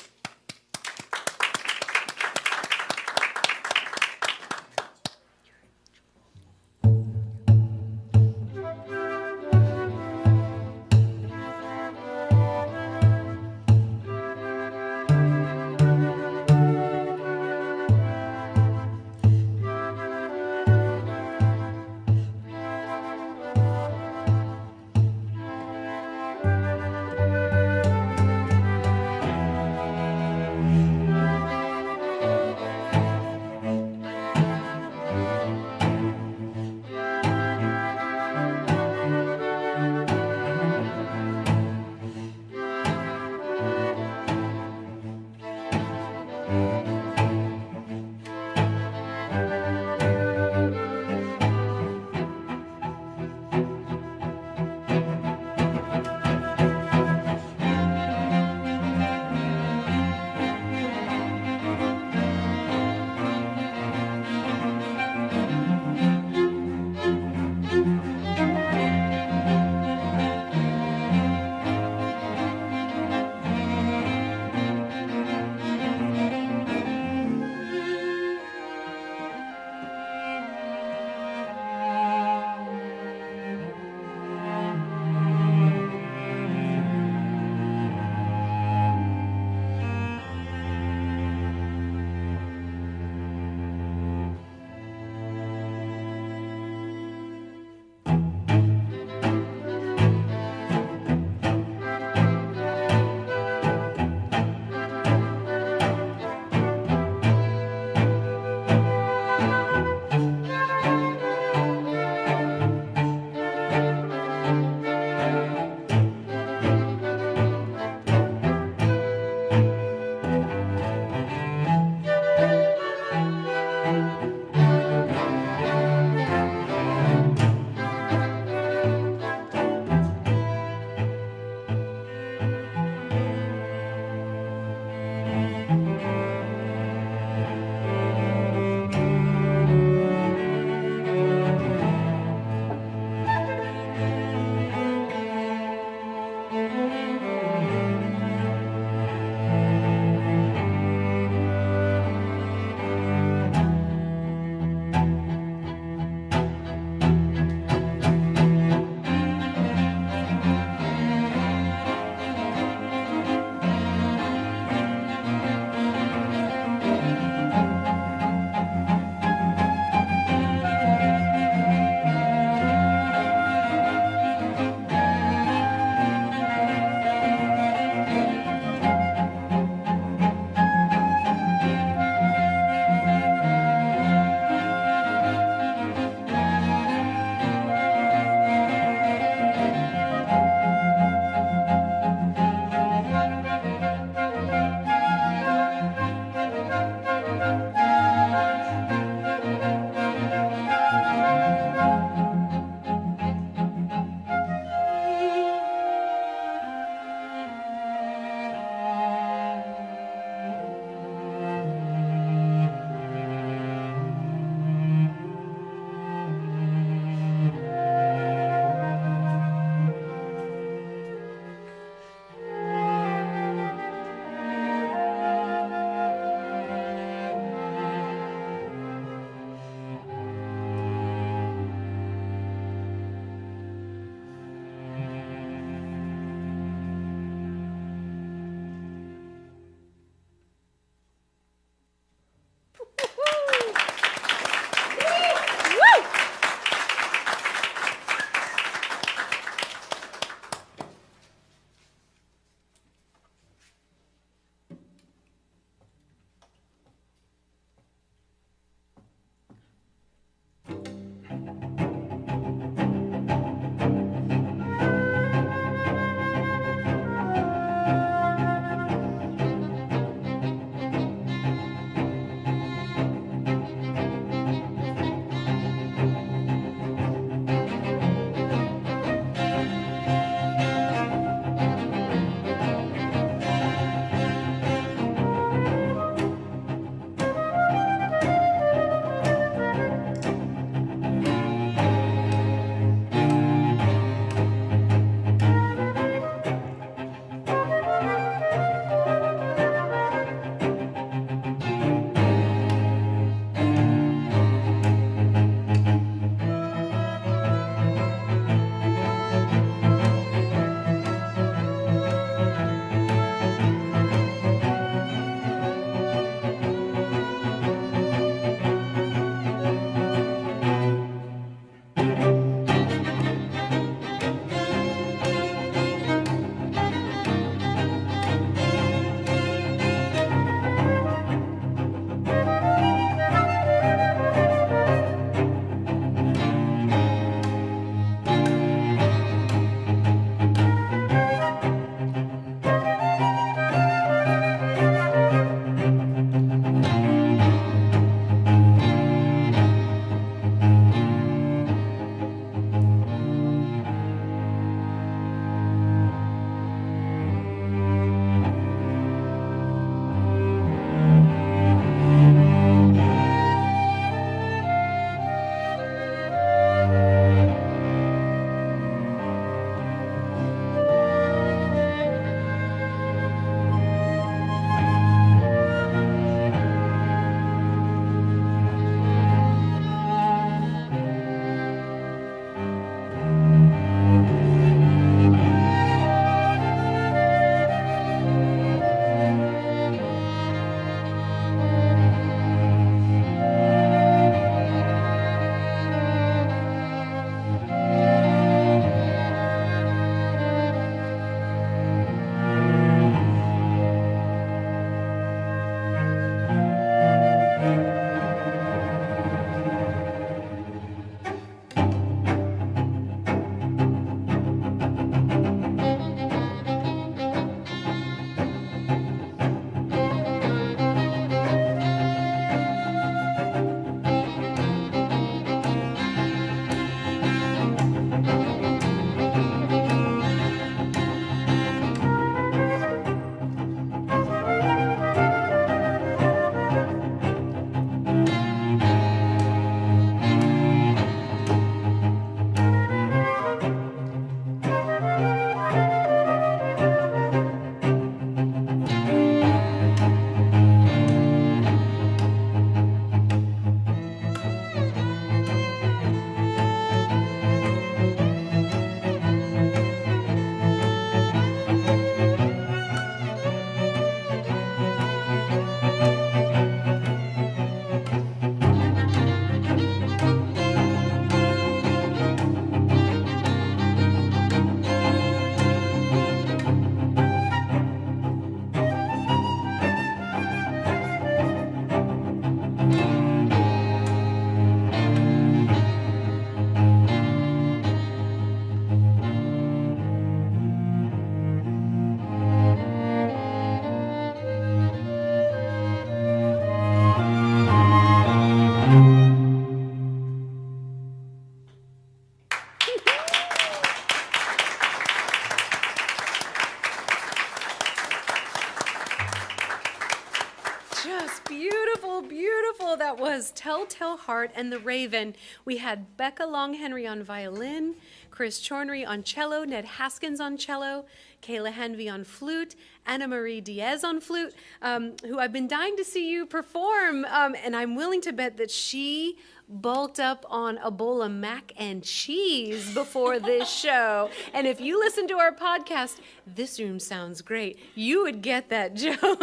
Beautiful, beautiful. That was Telltale Heart and the Raven. We had Becca Longhenry on violin, Chris Chorney on cello, Ned Haskins on cello, Kayla Hanvey on flute, Anamarie Diaz on flute, who I've been dying to see you perform, and I'm willing to bet that she bulked up on a bowl of mac and cheese before this show. And if you listen to our podcast, This Room Sounds Great, you would get that joke.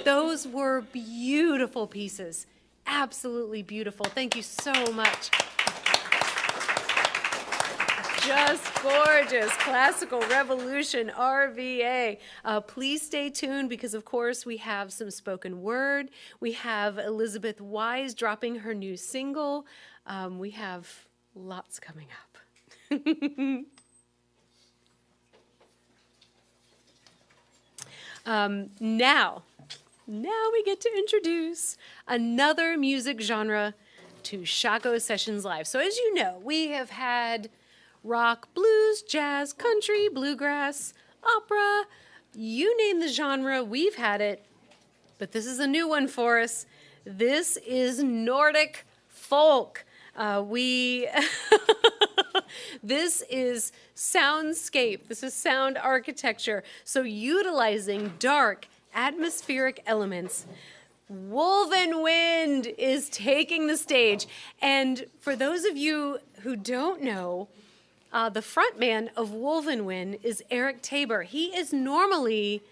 Those were beautiful pieces. Absolutely beautiful. Thank you so much. Just gorgeous. Classical Revolution RVA. Please stay tuned because, of course, we have some spoken word. We have Elizabeth Wise dropping her new single. We have lots coming up. Now we get to introduce another music genre to Shockoe Sessions Live. So as you know, we have had rock, blues, jazz, country, bluegrass, opera, you name the genre, we've had it. But this is a new one for us. This is Nordic folk. This is soundscape. This is sound architecture. So utilizing dark, atmospheric elements, Wolvenwind is taking the stage. And for those of you who don't know, the frontman of Wolvenwind is Eric Tabor. He is normally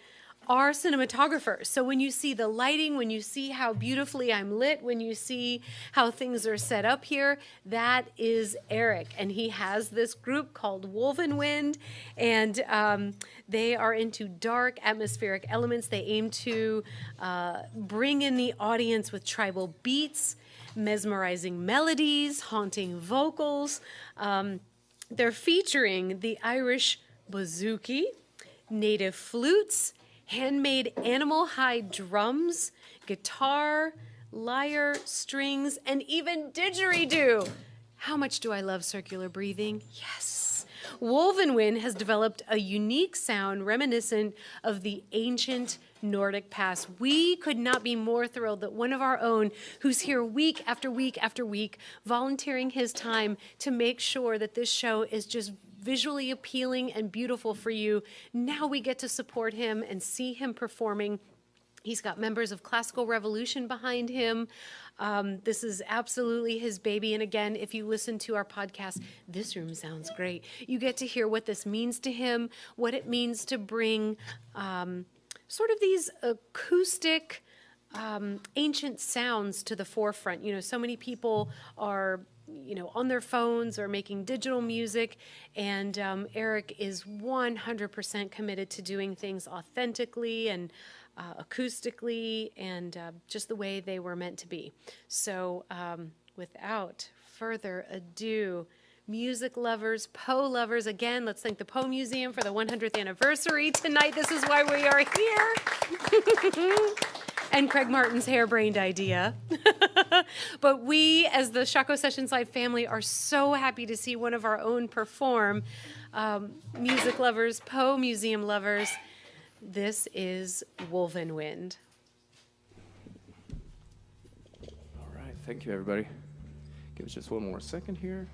our cinematographer. So when you see the lighting, when you see how beautifully I'm lit, when you see how things are set up here, that is Eric. And he has this group called Wolvenwind, and they are into dark atmospheric elements. They aim to bring in the audience with tribal beats, mesmerizing melodies, haunting vocals. They're featuring the Irish bouzouki, native flutes, handmade animal hide drums, guitar, lyre, strings, and even didgeridoo. How much do I love circular breathing? Yes. Wolvenwind has developed a unique sound reminiscent of the ancient Nordic past. We could not be more thrilled that one of our own, who's here week after week after week, volunteering his time to make sure that this show is just visually appealing and beautiful for you. Now we get to support him and see him performing. He's got members of Classical Revolution behind him. This is absolutely his baby. And again, if you listen to our podcast, This Room Sounds Great, you get to hear what this means to him, what it means to bring sort of these acoustic, ancient sounds to the forefront. You know, so many people are on their phones or making digital music, and Eric is 100% committed to doing things authentically and acoustically and just the way they were meant to be. So without further ado, music lovers, Poe lovers, again, let's thank the Poe Museum for the 100th anniversary tonight. This is why we are here. And Craig Martin's harebrained idea. But we, as the Shockoe Sessions Live family, are so happy to see one of our own perform. Music lovers, Poe Museum lovers, this is Wolvenwind. All right, thank you, everybody. Give us just one more second here.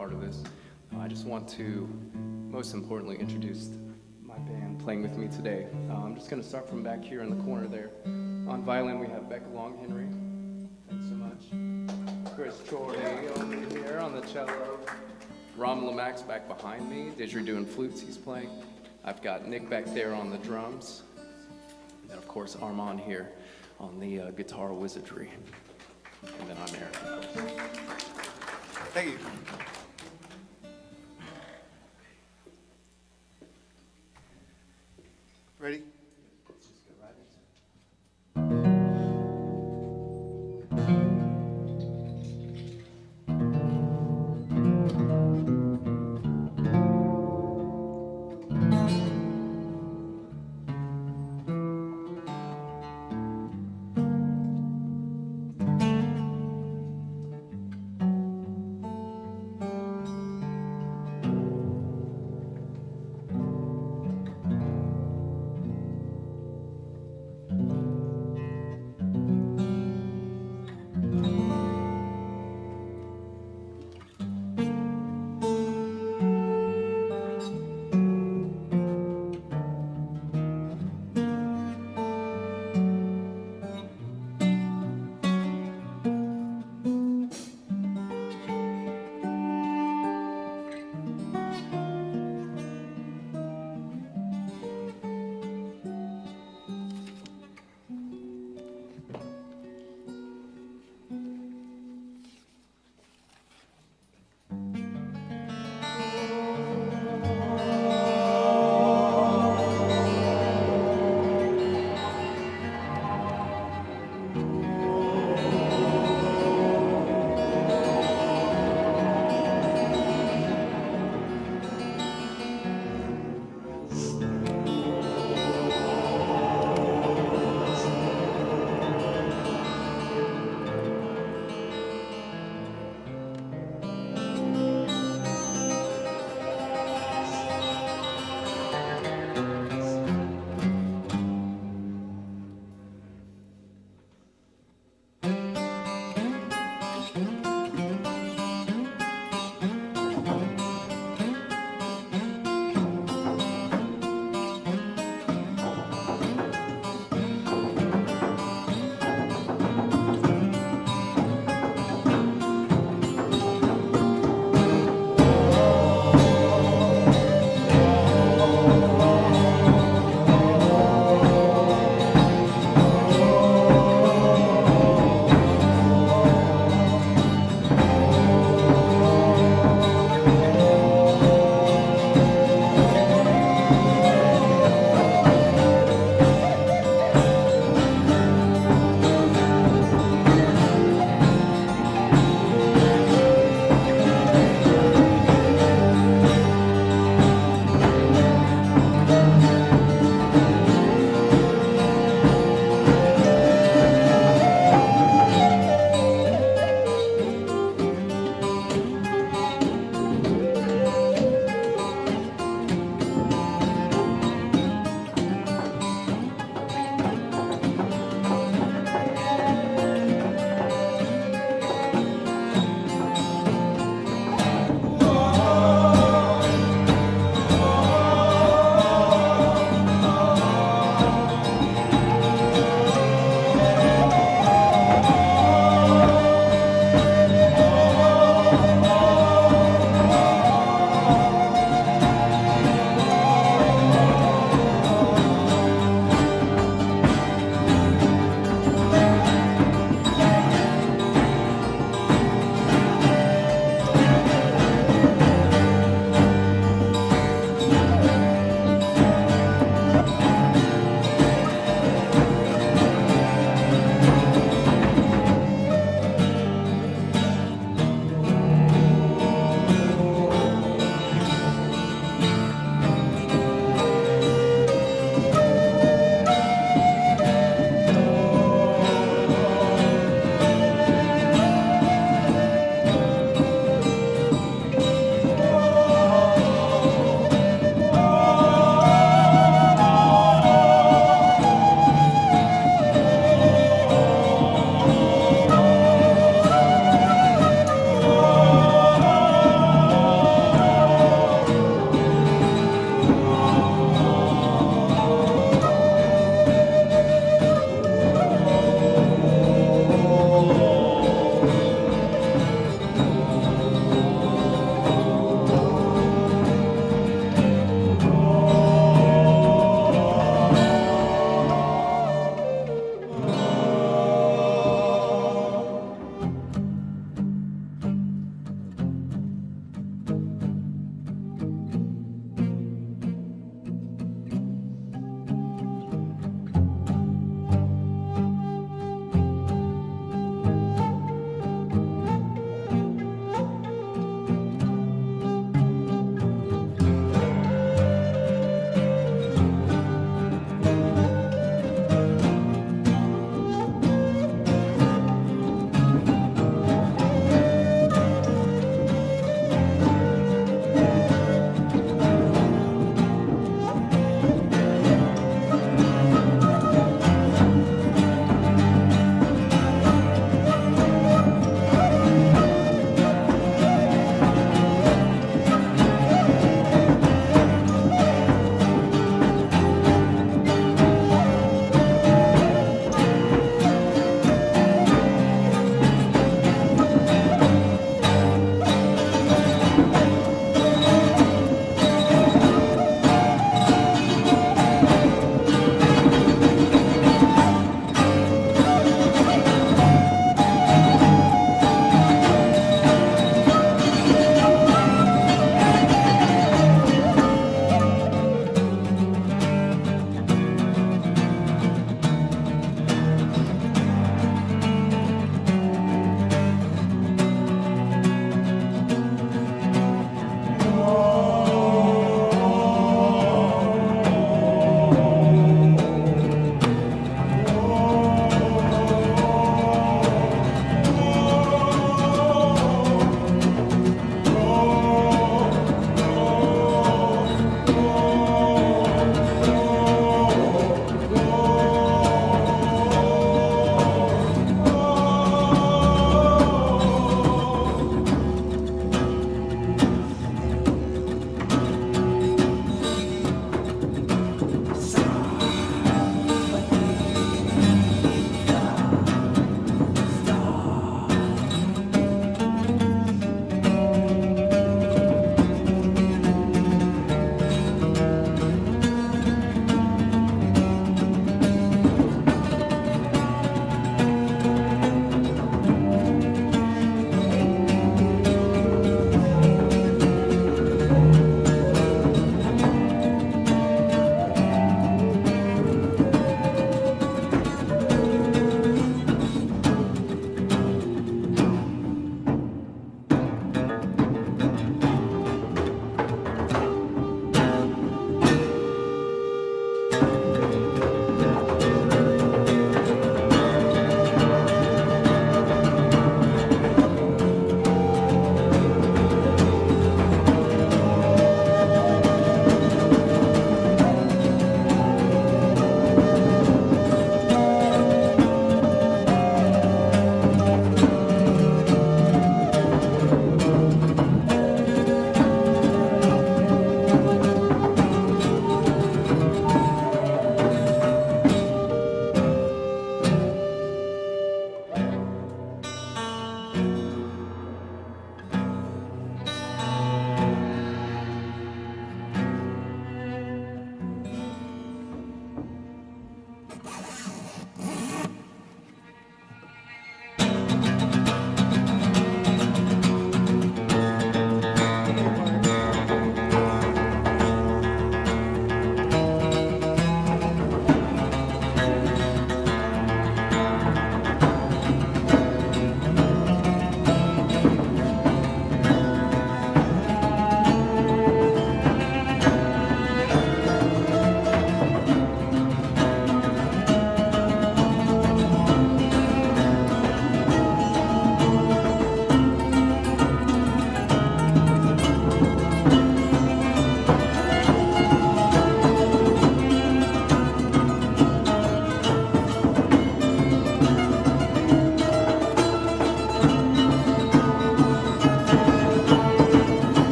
part of this. I just want to, most importantly, introduce my band playing with me today. I'm just going to start from back here in the corner there. On violin, we have Becca Longhenry. Thanks so much. Chris Chorney over here on the cello. Ron Lamax back behind me. Didgeridoo flutes he's playing. I've got Nick back there on the drums. And then, of course, Armand here on the guitar wizardry. And then I'm Eric. Thank you. Ready?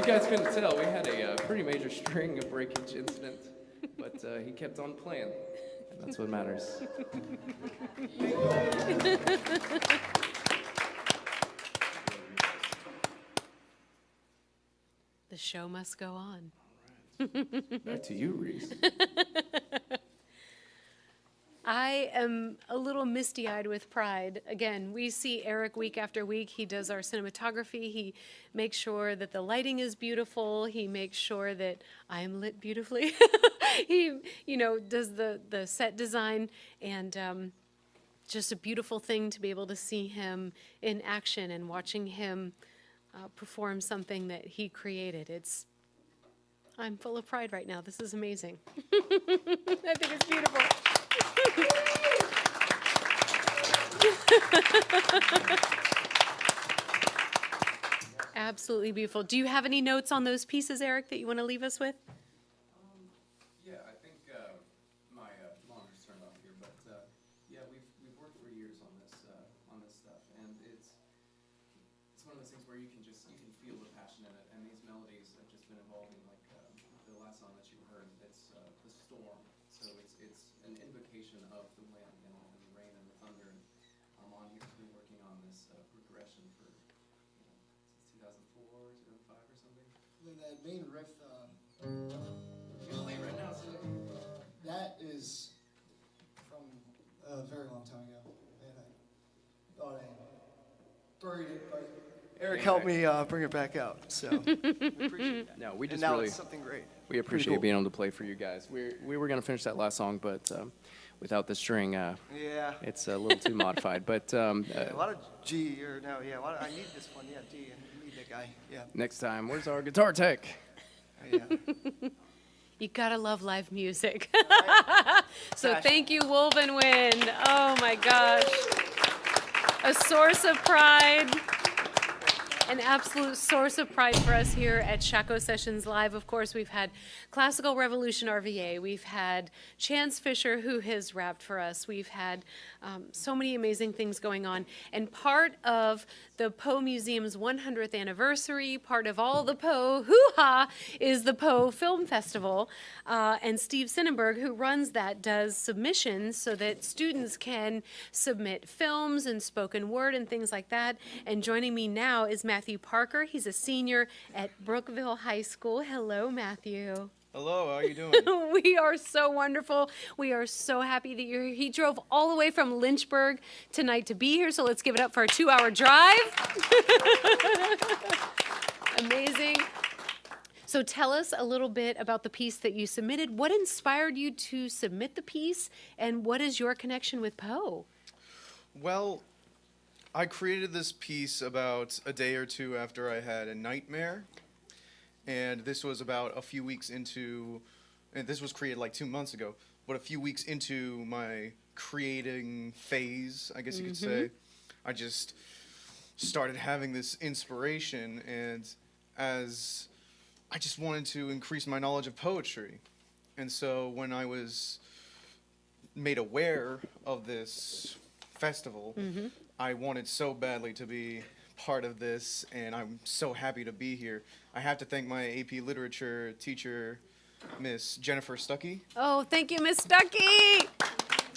you guys couldn't tell, we had a pretty major string of breakage incident, but he kept on playing, and that's what matters. The show must go on. Back to you, Reese. I am a little misty-eyed with pride. Again, we see Eric week after week. He does our cinematography. He makes sure that the lighting is beautiful. He makes sure that I am lit beautifully. He, does the set design, and just a beautiful thing to be able to see him in action and watching him perform something that he created. I'm full of pride right now. This is amazing. I think it's beautiful. Absolutely beautiful. Do you have any notes on those pieces, Eric, that you want to leave us with? Yeah, I think my monitor's turned off here, but yeah, we've worked for years on this stuff, and it's one of those things where you can feel the passion in it, and these melodies have just been evolving. Like the last song that you heard, it's the storm, so it's an invocation of the wind and the rain and the thunder. And on here, been working on this progression for since 2004, 2005 or something. Then that main riff, feel late right now, so that is from a very long time ago, and I thought I buried it, but Eric helped me bring it back out, so we appreciate that. No, we just and now really, it's something great. We appreciate being able to play for you guys. We were going to finish that last song, but without the string, it's a little too modified. But a lot of G, or no, yeah, I need this one, yeah, D, and I need that guy, yeah. Next time, where's our guitar tech? Yeah. You gotta love live music. So thank you, Wolvenwind. Oh my gosh. A source of pride. An absolute source of pride for us here at Shockoe Sessions Live. Of course, we've had Classical Revolution RVA. We've had Chance Fischer, who has rapped for us. We've had so many amazing things going on. And part of the Poe Museum's 100th anniversary, part of all the Poe hoo-ha, is the Poe Film Festival. And Steve Sinnenberg, who runs that, does submissions so that students can submit films and spoken word and things like that. And joining me now is Matthew Parker. He's a senior at Brookville High School. Hello, Matthew. Hello, how are you doing? We are so wonderful. We are so happy that you're here. He drove all the way from Lynchburg tonight to be here, so let's give it up for a 2-hour drive. Amazing. So tell us a little bit about the piece that you submitted. What inspired you to submit the piece, and what is your connection with Poe? Well, I created this piece about a day or two after I had a nightmare. And this was about a few weeks into, and this was created like 2 months ago, but a few weeks into my creating phase, I guess you could say, I just started having this inspiration, and as I just wanted to increase my knowledge of poetry. And so when I was made aware of this festival, I wanted so badly to be part of this, and I'm so happy to be here. I have to thank my AP Literature teacher, Miss Jennifer Stuckey. Oh, thank you, Miss Stuckey.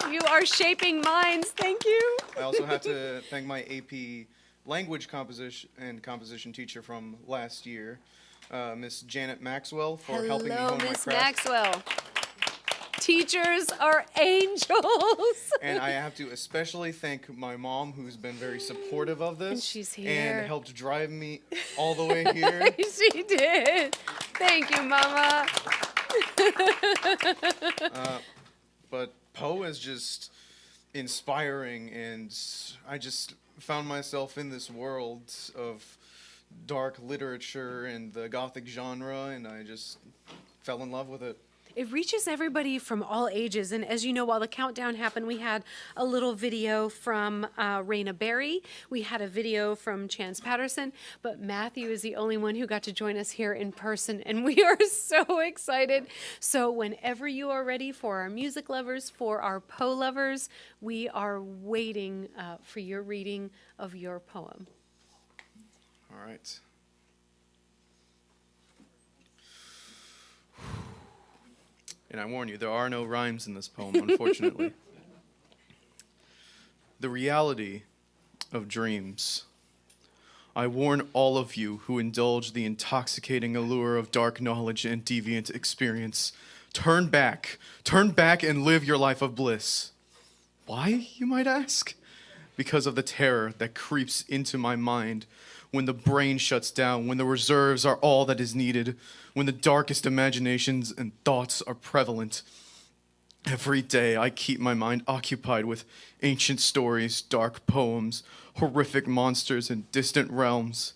You are shaping minds. Thank you. I also have to thank my AP Language Composition teacher from last year, Miss Janet Maxwell, for helping me hone my craft. Hello, Miss Maxwell. Teachers are angels. And I have to especially thank my mom, who's been very supportive of this. And she's here. And helped drive me all the way here. She did. Thank you, Mama. But Poe is just inspiring, and I just found myself in this world of dark literature and the Gothic genre, and I just fell in love with it. It reaches everybody from all ages, and as you know, while the countdown happened, we had a little video from Reyna Berry. We had a video from Chance Patterson, but Matthew is the only one who got to join us here in person, and we are so excited. So whenever you are ready, for our music lovers, for our Poe lovers, we are waiting for your reading of your poem. All right. And I warn you, there are no rhymes in this poem, unfortunately. The reality of dreams. I warn all of you who indulge the intoxicating allure of dark knowledge and deviant experience. Turn back and live your life of bliss. Why, you might ask? Because of the terror that creeps into my mind when the brain shuts down, when the reserves are all that is needed, when the darkest imaginations and thoughts are prevalent. Every day I keep my mind occupied with ancient stories, dark poems, horrific monsters in distant realms,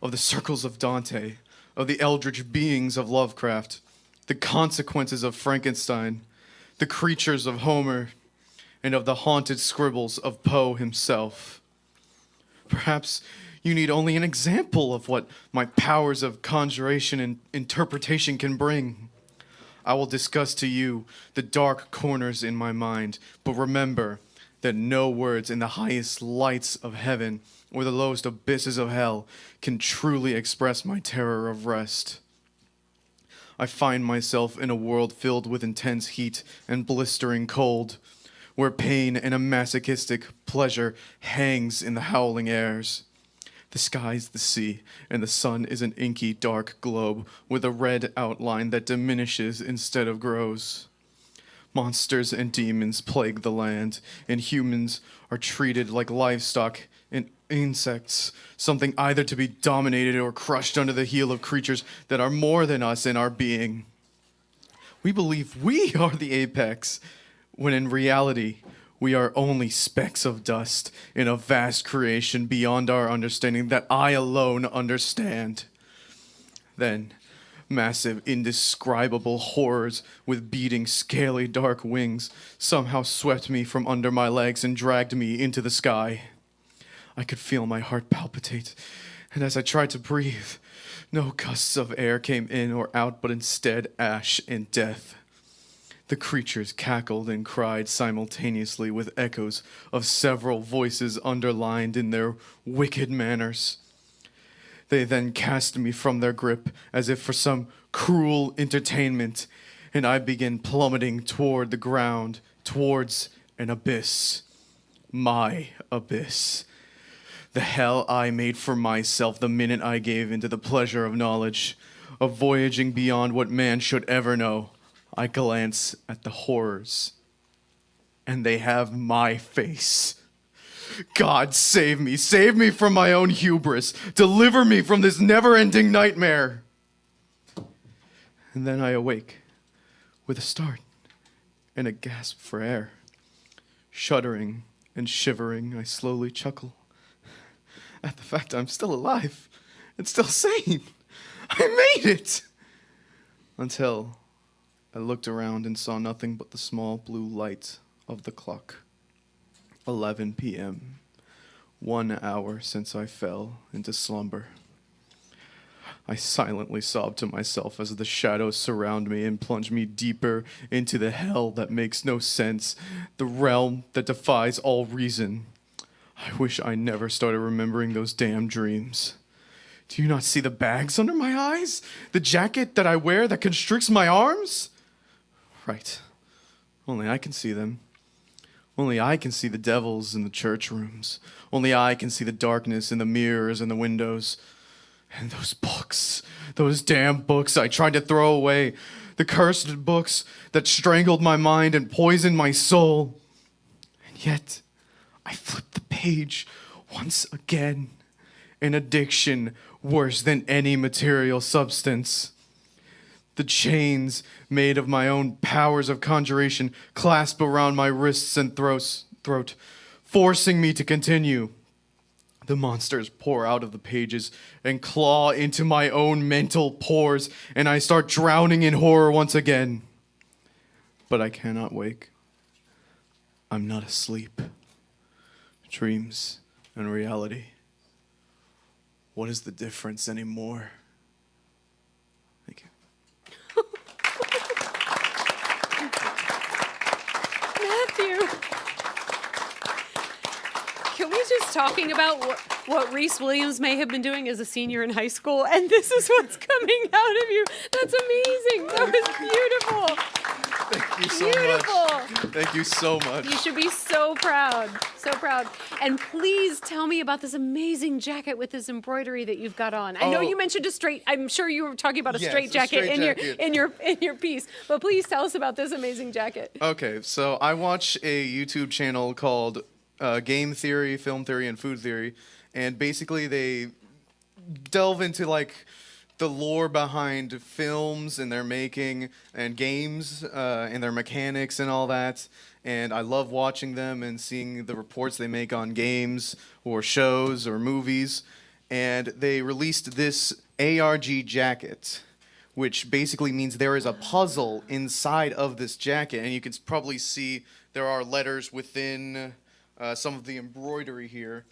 of the circles of Dante, of the eldritch beings of Lovecraft, the consequences of Frankenstein, the creatures of Homer, and of the haunted scribbles of Poe himself. Perhaps you need only an example of what my powers of conjuration and interpretation can bring. I will discuss to you the dark corners in my mind, but remember that no words in the highest lights of heaven or the lowest abysses of hell can truly express my terror of rest. I find myself in a world filled with intense heat and blistering cold, where pain and a masochistic pleasure hangs in the howling airs. The sky's the sea, and the sun is an inky dark globe with a red outline that diminishes instead of grows. Monsters and demons plague the land, and humans are treated like livestock and insects, something either to be dominated or crushed under the heel of creatures that are more than us in our being. We believe we are the apex, when in reality, we are only specks of dust in a vast creation beyond our understanding that I alone understand. Then, massive, indescribable horrors with beating, scaly, dark wings somehow swept me from under my legs and dragged me into the sky. I could feel my heart palpitate, and as I tried to breathe, no gusts of air came in or out, but instead ash and death. The creatures cackled and cried simultaneously with echoes of several voices underlined in their wicked manners. They then cast me from their grip as if for some cruel entertainment, and I began plummeting toward the ground, towards an abyss. My abyss. The hell I made for myself the minute I gave into the pleasure of knowledge, of voyaging beyond what man should ever know. I glance at the horrors, and they have my face. God, save me from my own hubris. Deliver me from this never-ending nightmare. And then I awake with a start and a gasp for air. Shuddering and shivering, I slowly chuckle at the fact I'm still alive and still sane. I made it! Until I looked around and saw nothing but the small blue light of the clock. 11 p.m. 1 hour since I fell into slumber. I silently sobbed to myself as the shadows surround me and plunge me deeper into the hell that makes no sense, the realm that defies all reason. I wish I never started remembering those damn dreams. Do you not see the bags under my eyes? The jacket that I wear that constricts my arms? Right. Only I can see them. Only I can see the devils in the church rooms. Only I can see the darkness in the mirrors and the windows. And those books, those damn books I tried to throw away. The cursed books that strangled my mind and poisoned my soul. And yet, I flipped the page once again. An addiction worse than any material substance. The chains made of my own powers of conjuration clasp around my wrists and throat, forcing me to continue. The monsters pour out of the pages and claw into my own mental pores, and I start drowning in horror once again. But I cannot wake. I'm not asleep. Dreams and reality. What is the difference anymore? Thank you. Matthew, can Aren't we just talking about what Reese Williams may have been doing as a senior in high school, and this is what's coming out of you? That's amazing. That was beautiful. Thank you so much. Thank you so much. You should be so proud. So proud. And please tell me about this amazing jacket with this embroidery that you've got on. I know you mentioned a straight. I'm sure you were talking about a straight jacket in your piece. But please tell us about this amazing jacket. Okay, so I watch a YouTube channel called Game Theory, Film Theory, and Food Theory, and basically they delve into like the lore behind films and their making and games and their mechanics and all that. And I love watching them and seeing the reports they make on games or shows or movies. And they released this ARG jacket, which basically means there is a puzzle inside of this jacket. And you can probably see there are letters within some of the embroidery here.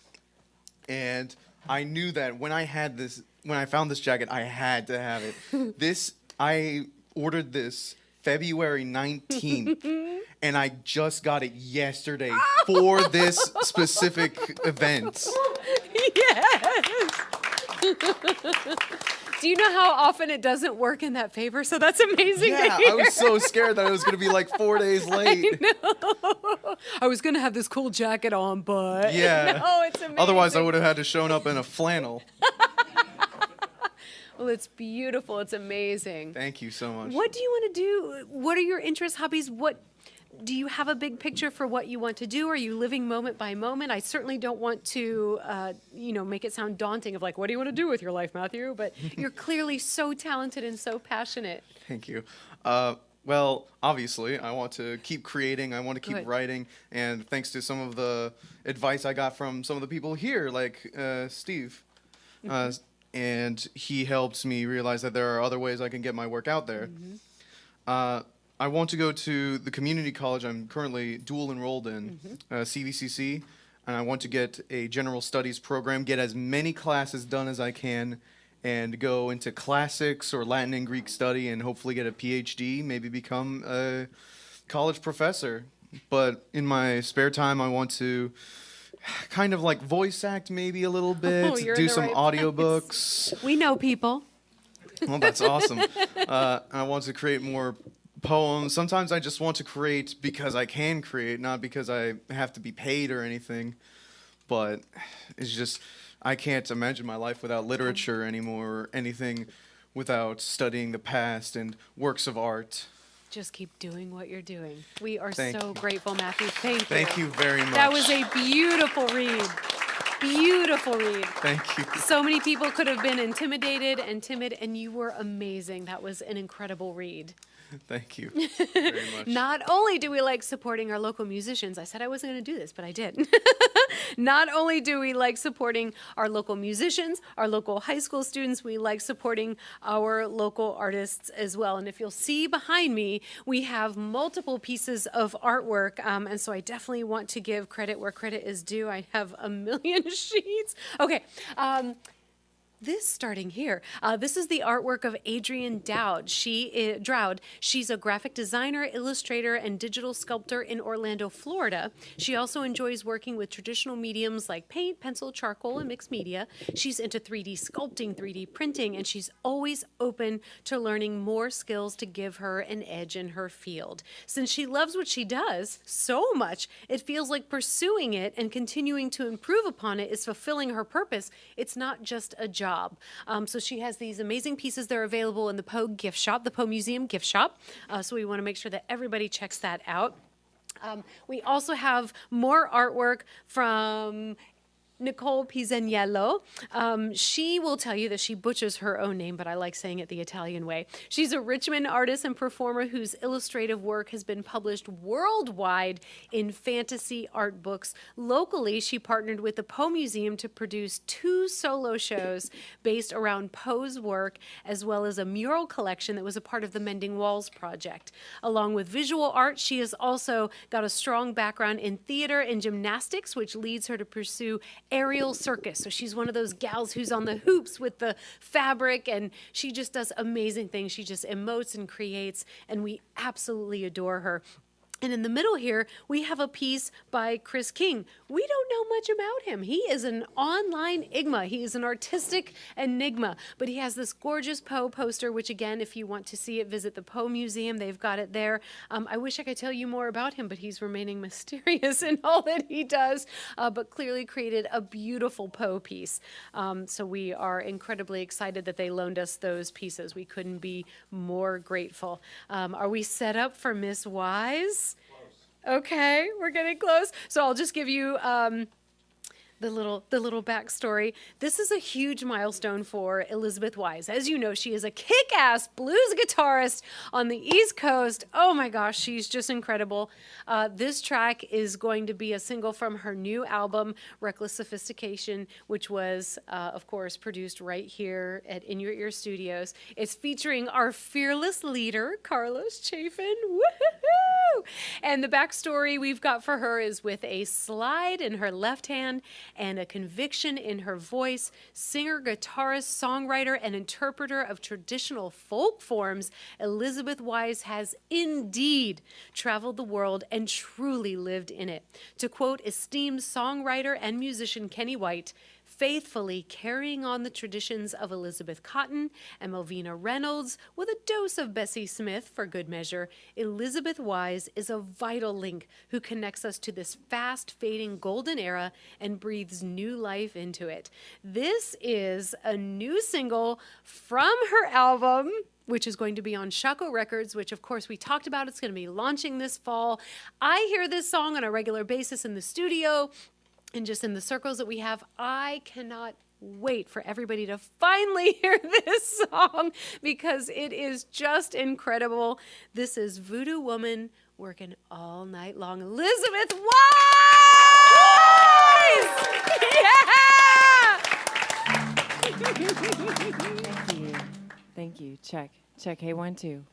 And I knew that when I found this jacket, I had to have it. I ordered this February 19th, and I just got it yesterday for this specific event. Yes! Do you know how often it doesn't work in that favor? So that's amazing to hear. I was so scared that it was going to be like 4 days late. I know. I was going to have this cool jacket on, but yeah. No, it's amazing. Otherwise, I would have had to shown up in a flannel. Well, it's beautiful. It's amazing. Thank you so much. What do you want to do? What are your interests, hobbies? What do you have a big picture for what you want to do? Are you living moment by moment? I certainly don't want to, make it sound daunting of like, what do you want to do with your life, Matthew? But you're clearly so talented and so passionate. Thank you. Well, obviously, I want to keep creating. I want to keep writing. And thanks to some of the advice I got from some of the people here, like Steve. And he helped me realize that there are other ways I can get my work out there. I want to go to the community college I'm currently dual enrolled in, CVCC, and I want to get a general studies program, get as many classes done as I can, and go into classics or Latin and Greek study and hopefully get a PhD, maybe become a college professor. But in my spare time, I want to kind of like voice act maybe a little bit, do some audiobooks. We know people. Well, that's awesome. I want to create more poems. Sometimes I just want to create because I can create, not because I have to be paid or anything. But it's just, I can't imagine my life without literature anymore, or anything without studying the past and works of art. Just keep doing what you're doing. We are so grateful, Matthew. Thank you. Thank you very much. That was a beautiful read. Beautiful read. Thank you. So many people could have been intimidated and timid, and you were amazing. That was an incredible read. Thank you very much. Not only do we like supporting our local musicians, I said I wasn't going to do this, but I did. Not only do we like supporting our local musicians, our local high school students, we like supporting our local artists as well. And if you'll see behind me, we have multiple pieces of artwork. And so I definitely want to give credit where credit is due. I have a million sheets. Okay. This starting here. This is the artwork of Adrienne Draude. She's a graphic designer, illustrator, and digital sculptor in Orlando, Florida. She also enjoys working with traditional mediums like paint, pencil, charcoal, and mixed media. She's into 3D sculpting, 3D printing, and she's always open to learning more skills to give her an edge in her field. Since she loves what she does so much, it feels like pursuing it and continuing to improve upon it is fulfilling her purpose. It's not just a job. So she has these amazing pieces. They're available in the Poe gift shop, the Poe Museum gift shop. So we want to make sure that everybody checks that out. We also have more artwork from Nicole Pisaniello. She will tell you that she butchers her own name, but I like saying it the Italian way. She's a Richmond artist and performer whose illustrative work has been published worldwide in fantasy art books. Locally, she partnered with the Poe Museum to produce 2 solo shows based around Poe's work, as well as a mural collection that was a part of the Mending Walls project. Along with visual art, she has also got a strong background in theater and gymnastics, which leads her to pursue aerial circus. So she's one of those gals who's on the hoops with the fabric, and she just does amazing things. She just emotes and creates, and we absolutely adore her. And in the middle here, we have a piece by Chris King. We don't know much about him. He is an online enigma. He is an artistic enigma, but he has this gorgeous Poe poster, which again, if you want to see it, visit the Poe Museum. They've got it there. I wish I could tell you more about him, but he's remaining mysterious in all that he does, but clearly created a beautiful Poe piece. So we are incredibly excited that they loaned us those pieces. We couldn't be more grateful. Are we set up for Miss Wise? Okay, we're getting close. So I'll just give you the little backstory. This is a huge milestone for Elizabeth Wise. As you know, she is a kick-ass blues guitarist on the East Coast. Oh my gosh, she's just incredible. This track is going to be a single from her new album, Reckless Sophistication, which was, of course, produced right here at In Your Ear Studios. It's featuring our fearless leader, Carlos Chafin. Woohoo! And the backstory we've got for her is with a slide in her left hand and a conviction in her voice, singer, guitarist, songwriter, and interpreter of traditional folk forms, Elizabeth Wise has indeed traveled the world and truly lived in it. To quote esteemed songwriter and musician Kenny White, faithfully carrying on the traditions of Elizabeth Cotten and Melvina Reynolds with a dose of Bessie Smith for good measure, Elizabeth Wise is a vital link who connects us to this fast-fading golden era and breathes new life into it. This is a new single from her album, which is going to be on Shockoe Records, which of course we talked about. It's going to be launching this fall. I hear this song on a regular basis in the studio and just in the circles that we have. I cannot wait for everybody to finally hear this song because it is just incredible. This is Voodoo Woman working all night long. Elizabeth Wise! Yeah! Thank you. Check. Hey, 1, 2.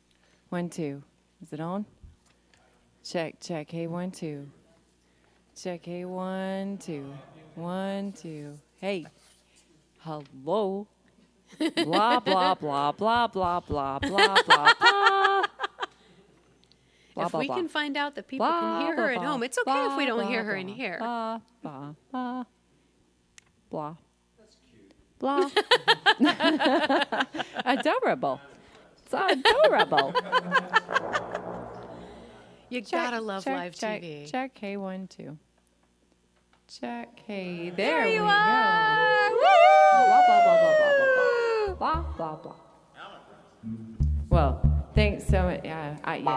1, 2. Is it on? Check. Hey, 1, 2. Check. Hey, 1, 2. 1, 2. Hey. Hello. Blah, blah, blah, blah, blah, blah, blah, blah, blah. If we can find out that people can hear her at home, it's okay if we don't hear her in here. Blah, blah, blah. Blah. That's cute. Blah. Adorable. It's adorable. You gotta love live TV. Check. Hey, 1, 2. Check. Hey, there you we are. go. Woo! Blah, blah, blah, blah, blah, blah, blah, blah, blah. Well, thanks so much. Yes. Thanks.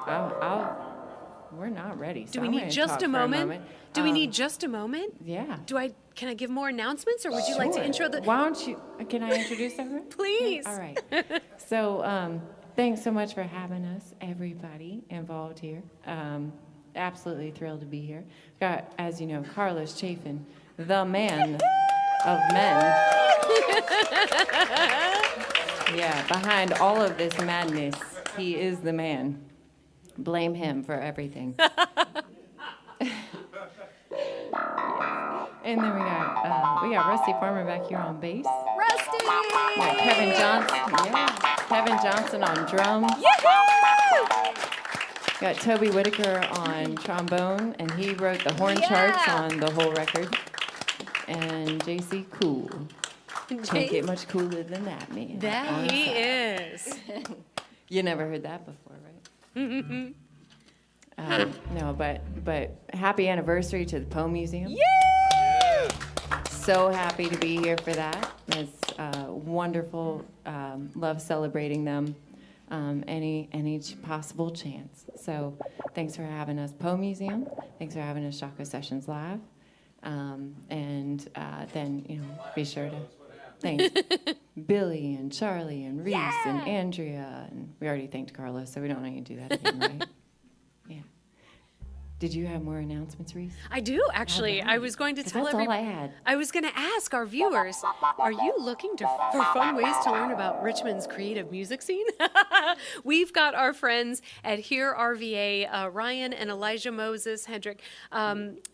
Okay. We're not ready. So Do we need just a moment? Do we need just a moment? Yeah. Can I give more announcements, or would you like to Sure. intro the? Why don't you? Can I introduce everyone? Please. All right. So, thanks so much for having us, everybody involved here. Absolutely thrilled to be here. Got, as you know, Carlos Chafin, the man of men. Yeah, behind all of this madness, he is the man. Blame him for everything. And then we got Rusty Farmer back here on bass. Rusty! Yeah, Kevin Johnson on drums. Yahoo! Got Toby Whitaker on trombone, and he wrote the horn charts on the whole record. And JC Cool. Can't get much cooler than that, man. That he is. You never heard that before, right? No, but happy anniversary to the Poe Museum. Yeah! So happy to be here for that. It's wonderful. Love celebrating them any possible chance. So thanks for having us, Poe Museum. Thanks for having us, Shockoe Sessions Live. And then, be sure to thank Billy and Charlie and Reese and Andrea. And we already thanked Carlos, so we don't need to do that again, right? Yeah. Did you have more announcements, Reese? I do, actually. I was going to tell that's all I had. I was going to ask our viewers, are you looking for fun ways to learn about Richmond's creative music scene? We've got our friends at Here RVA, Ryan and Elijah Moses Hendrick.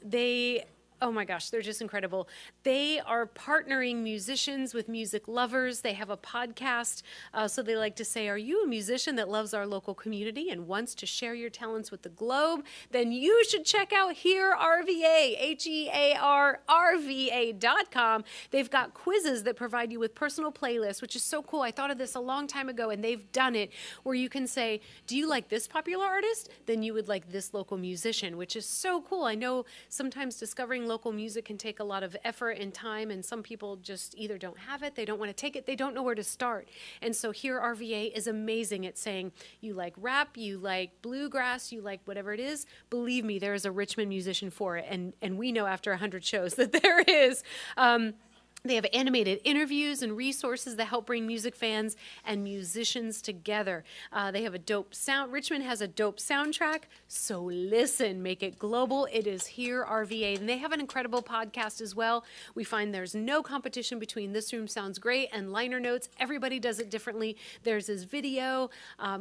They Oh my gosh, they're just incredible. They are partnering musicians with music lovers. They have a podcast. So they like to say, are you a musician that loves our local community and wants to share your talents with the globe? Then you should check out Hear RVA, HEARRVA.com. They've got quizzes that provide you with personal playlists, which is so cool. I thought of this a long time ago, and they've done it, where you can say, do you like this popular artist? Then you would like this local musician, which is so cool. I know sometimes discovering local music can take a lot of effort and time, and some people just either don't have it, they don't want to take it, they don't know where to start. And so Here RVA is amazing at saying, you like rap, you like bluegrass, you like whatever it is. Believe me, there is a Richmond musician for it, and we know after 100 shows that there is. They have animated interviews and resources that help bring music fans and musicians together. They have a dope sound. Richmond has a dope soundtrack, so listen, make it global. It is Here RVA, and they have an incredible podcast as well. We find there's no competition between This Room Sounds Great and Liner Notes. Everybody does it differently. Theirs is video.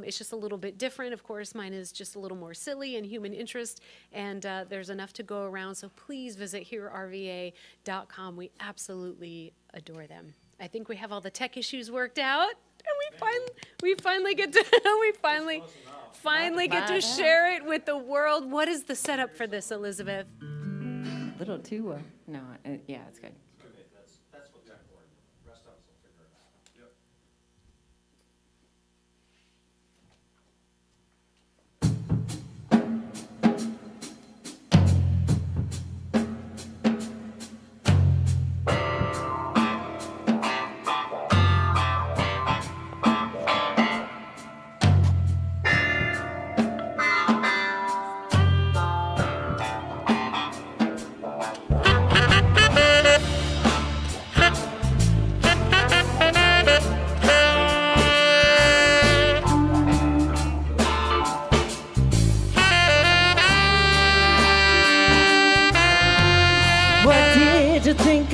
It's just a little bit different. Of course, mine is just a little more silly and human interest, and there's enough to go around, so please visit HearRVA.com. We absolutely adore them. I think we have all the tech issues worked out, and we finally get to get to share it with the world. What is the setup for this, Elizabeth? A little too, yeah, it's good. That's what's important. The rest of us will figure it out. Yep.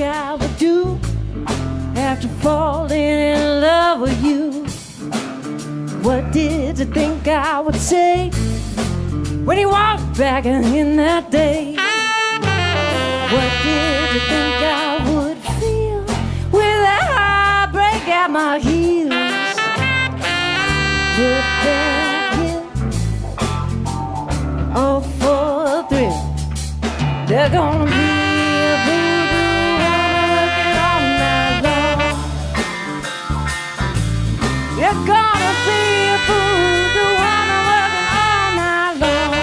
I would do after falling in love with you? What did you think I would say when you walked back in that day? What did you think I would feel with a heartbreak at my heels? If they're all for a thrill, they're gonna be a voodoo woman working all night long. You're gonna be a voodoo woman working all night long.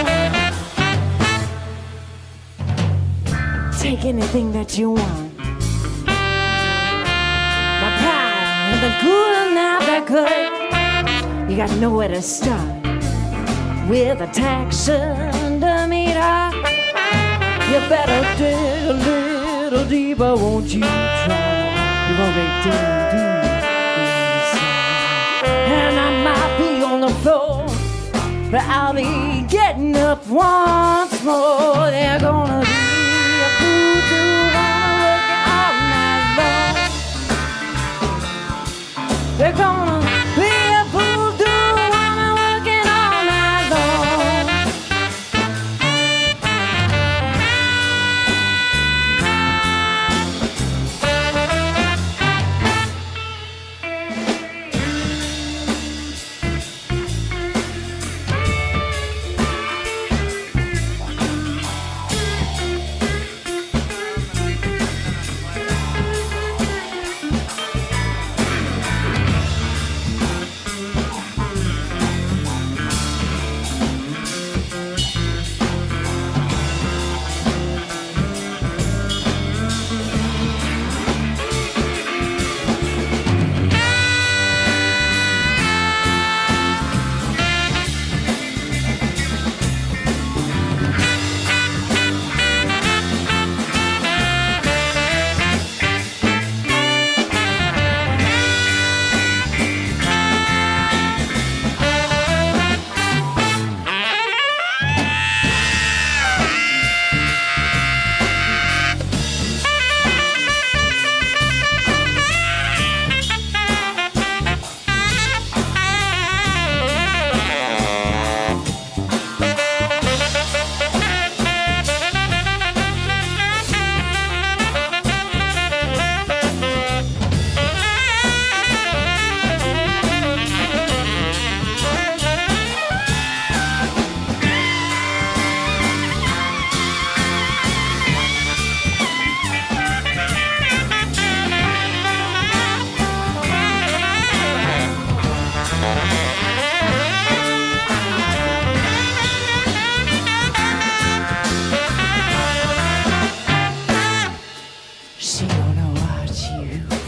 Take anything that you want. My pride and the good and not the good. You got nowhere to start with a tax meter. You better dig a little deeper, won't you try? You won't be down deep inside. And I might be on the floor, but I'll be getting up once more. They're gonna be a voodoo woman working all night long. They're gonna be a voodoo woman working all night long.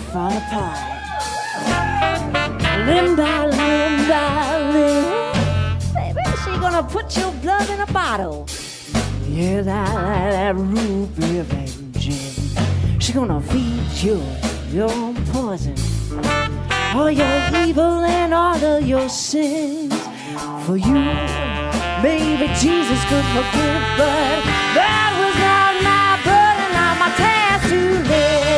fall apart. Limb by limb by limb. Baby, she gonna put your blood in a bottle. Yeah, that root beer and gin. She gonna feed you your poison, all your evil and all of your sins. For you, maybe Jesus could forgive, but that was not my burden, not my task to live.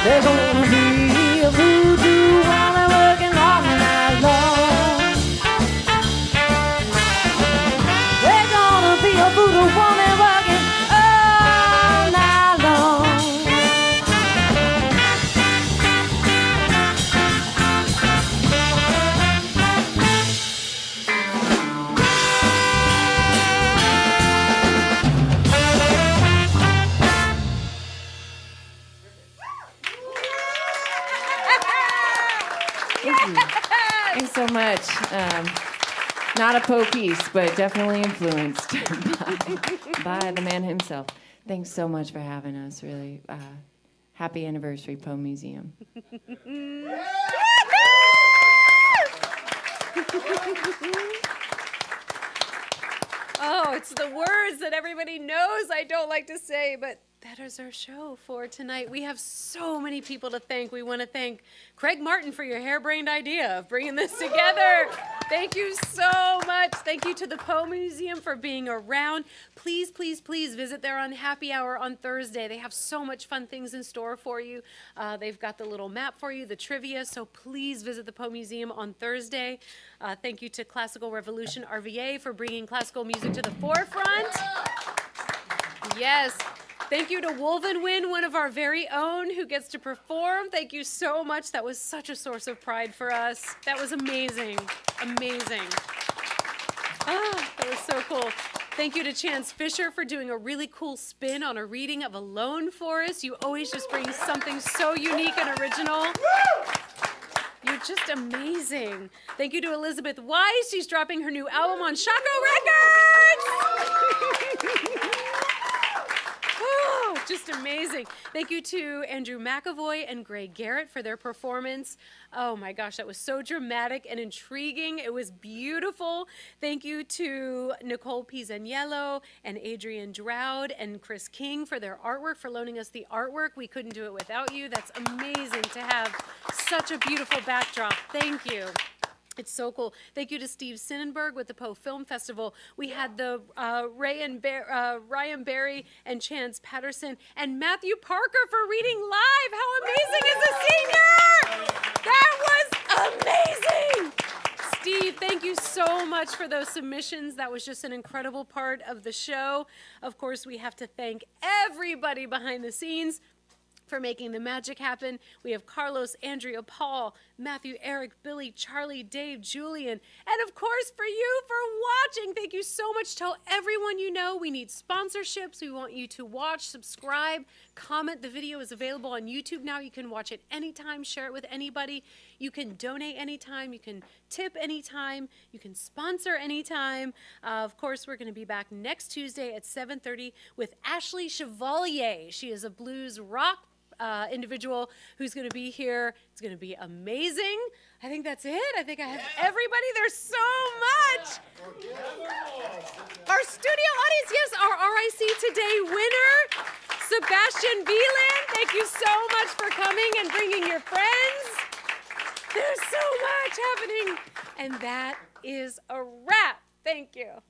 There's gonna be a voodoo woman working all night long. There's gonna be a voodoo woman working all night long. Thanks so much. Not a Poe piece, but definitely influenced by the man himself. Thanks so much for having us. Really, happy anniversary, Poe Museum. Oh, it's the words that everybody knows I don't like to say, but that is our show for tonight. We have so many people to thank. We want to thank Craig Martin for your harebrained idea of bringing this together. Thank you so much. Thank you to the Poe Museum for being around. Please, please, please visit their happy hour on Thursday. They have so much fun things in store for you. They've got the little map for you, the trivia, so please visit the Poe Museum on Thursday. Thank you to Classical Revolution RVA for bringing classical music to the forefront. Yes. Thank you to Wolvenwind, one of our very own, who gets to perform. Thank you so much. That was such a source of pride for us. That was amazing. Amazing. Ah, that was so cool. Thank you to Chance Fischer for doing a really cool spin on a reading of Alone for us. You always just bring something so unique and original. You're just amazing. Thank you to Elizabeth Weiss. She's dropping her new album on Shockoe Records. Oh, just amazing. Thank you to Andrew McEvoy and Garret for their performance. Oh my gosh, that was so dramatic and intriguing. It was beautiful. Thank you to Nicole Pisaniello and Adrienne Draude and Chris King for their artwork, for loaning us the artwork. We couldn't do it without you. That's amazing to have such a beautiful backdrop. Thank you. It's so cool. Thank you to Steve Sinnenberg with the Poe Film Festival. We had the Ryan Barry and Chance Patterson and Matthew Parker for reading live. How amazing is a senior? That was amazing. Steve, thank you so much for those submissions. That was just an incredible part of the show. Of course, we have to thank everybody behind the scenes for making the magic happen. We have Carlos, Andrea, Paul, Matthew, Eric, Billy, Charlie, Dave, Julian, and of course for you for watching. Thank you so much. Tell everyone you know we need sponsorships. We want you to watch, subscribe, comment. The video is available on YouTube now. You can watch it anytime, share it with anybody. You can donate anytime. You can tip anytime. You can sponsor anytime. Of course, we're going to be back next Tuesday at 7:30 with Ashley Chevalier. She is a blues rock individual who's going to be here. It's going to be amazing. I think that's it. I think I have everybody. There's so much. Our studio audience, yes, our RIC Today winner, Sebastian Wieland. Thank you so much for coming and bringing your friends. There's so much happening. And that is a wrap. Thank you.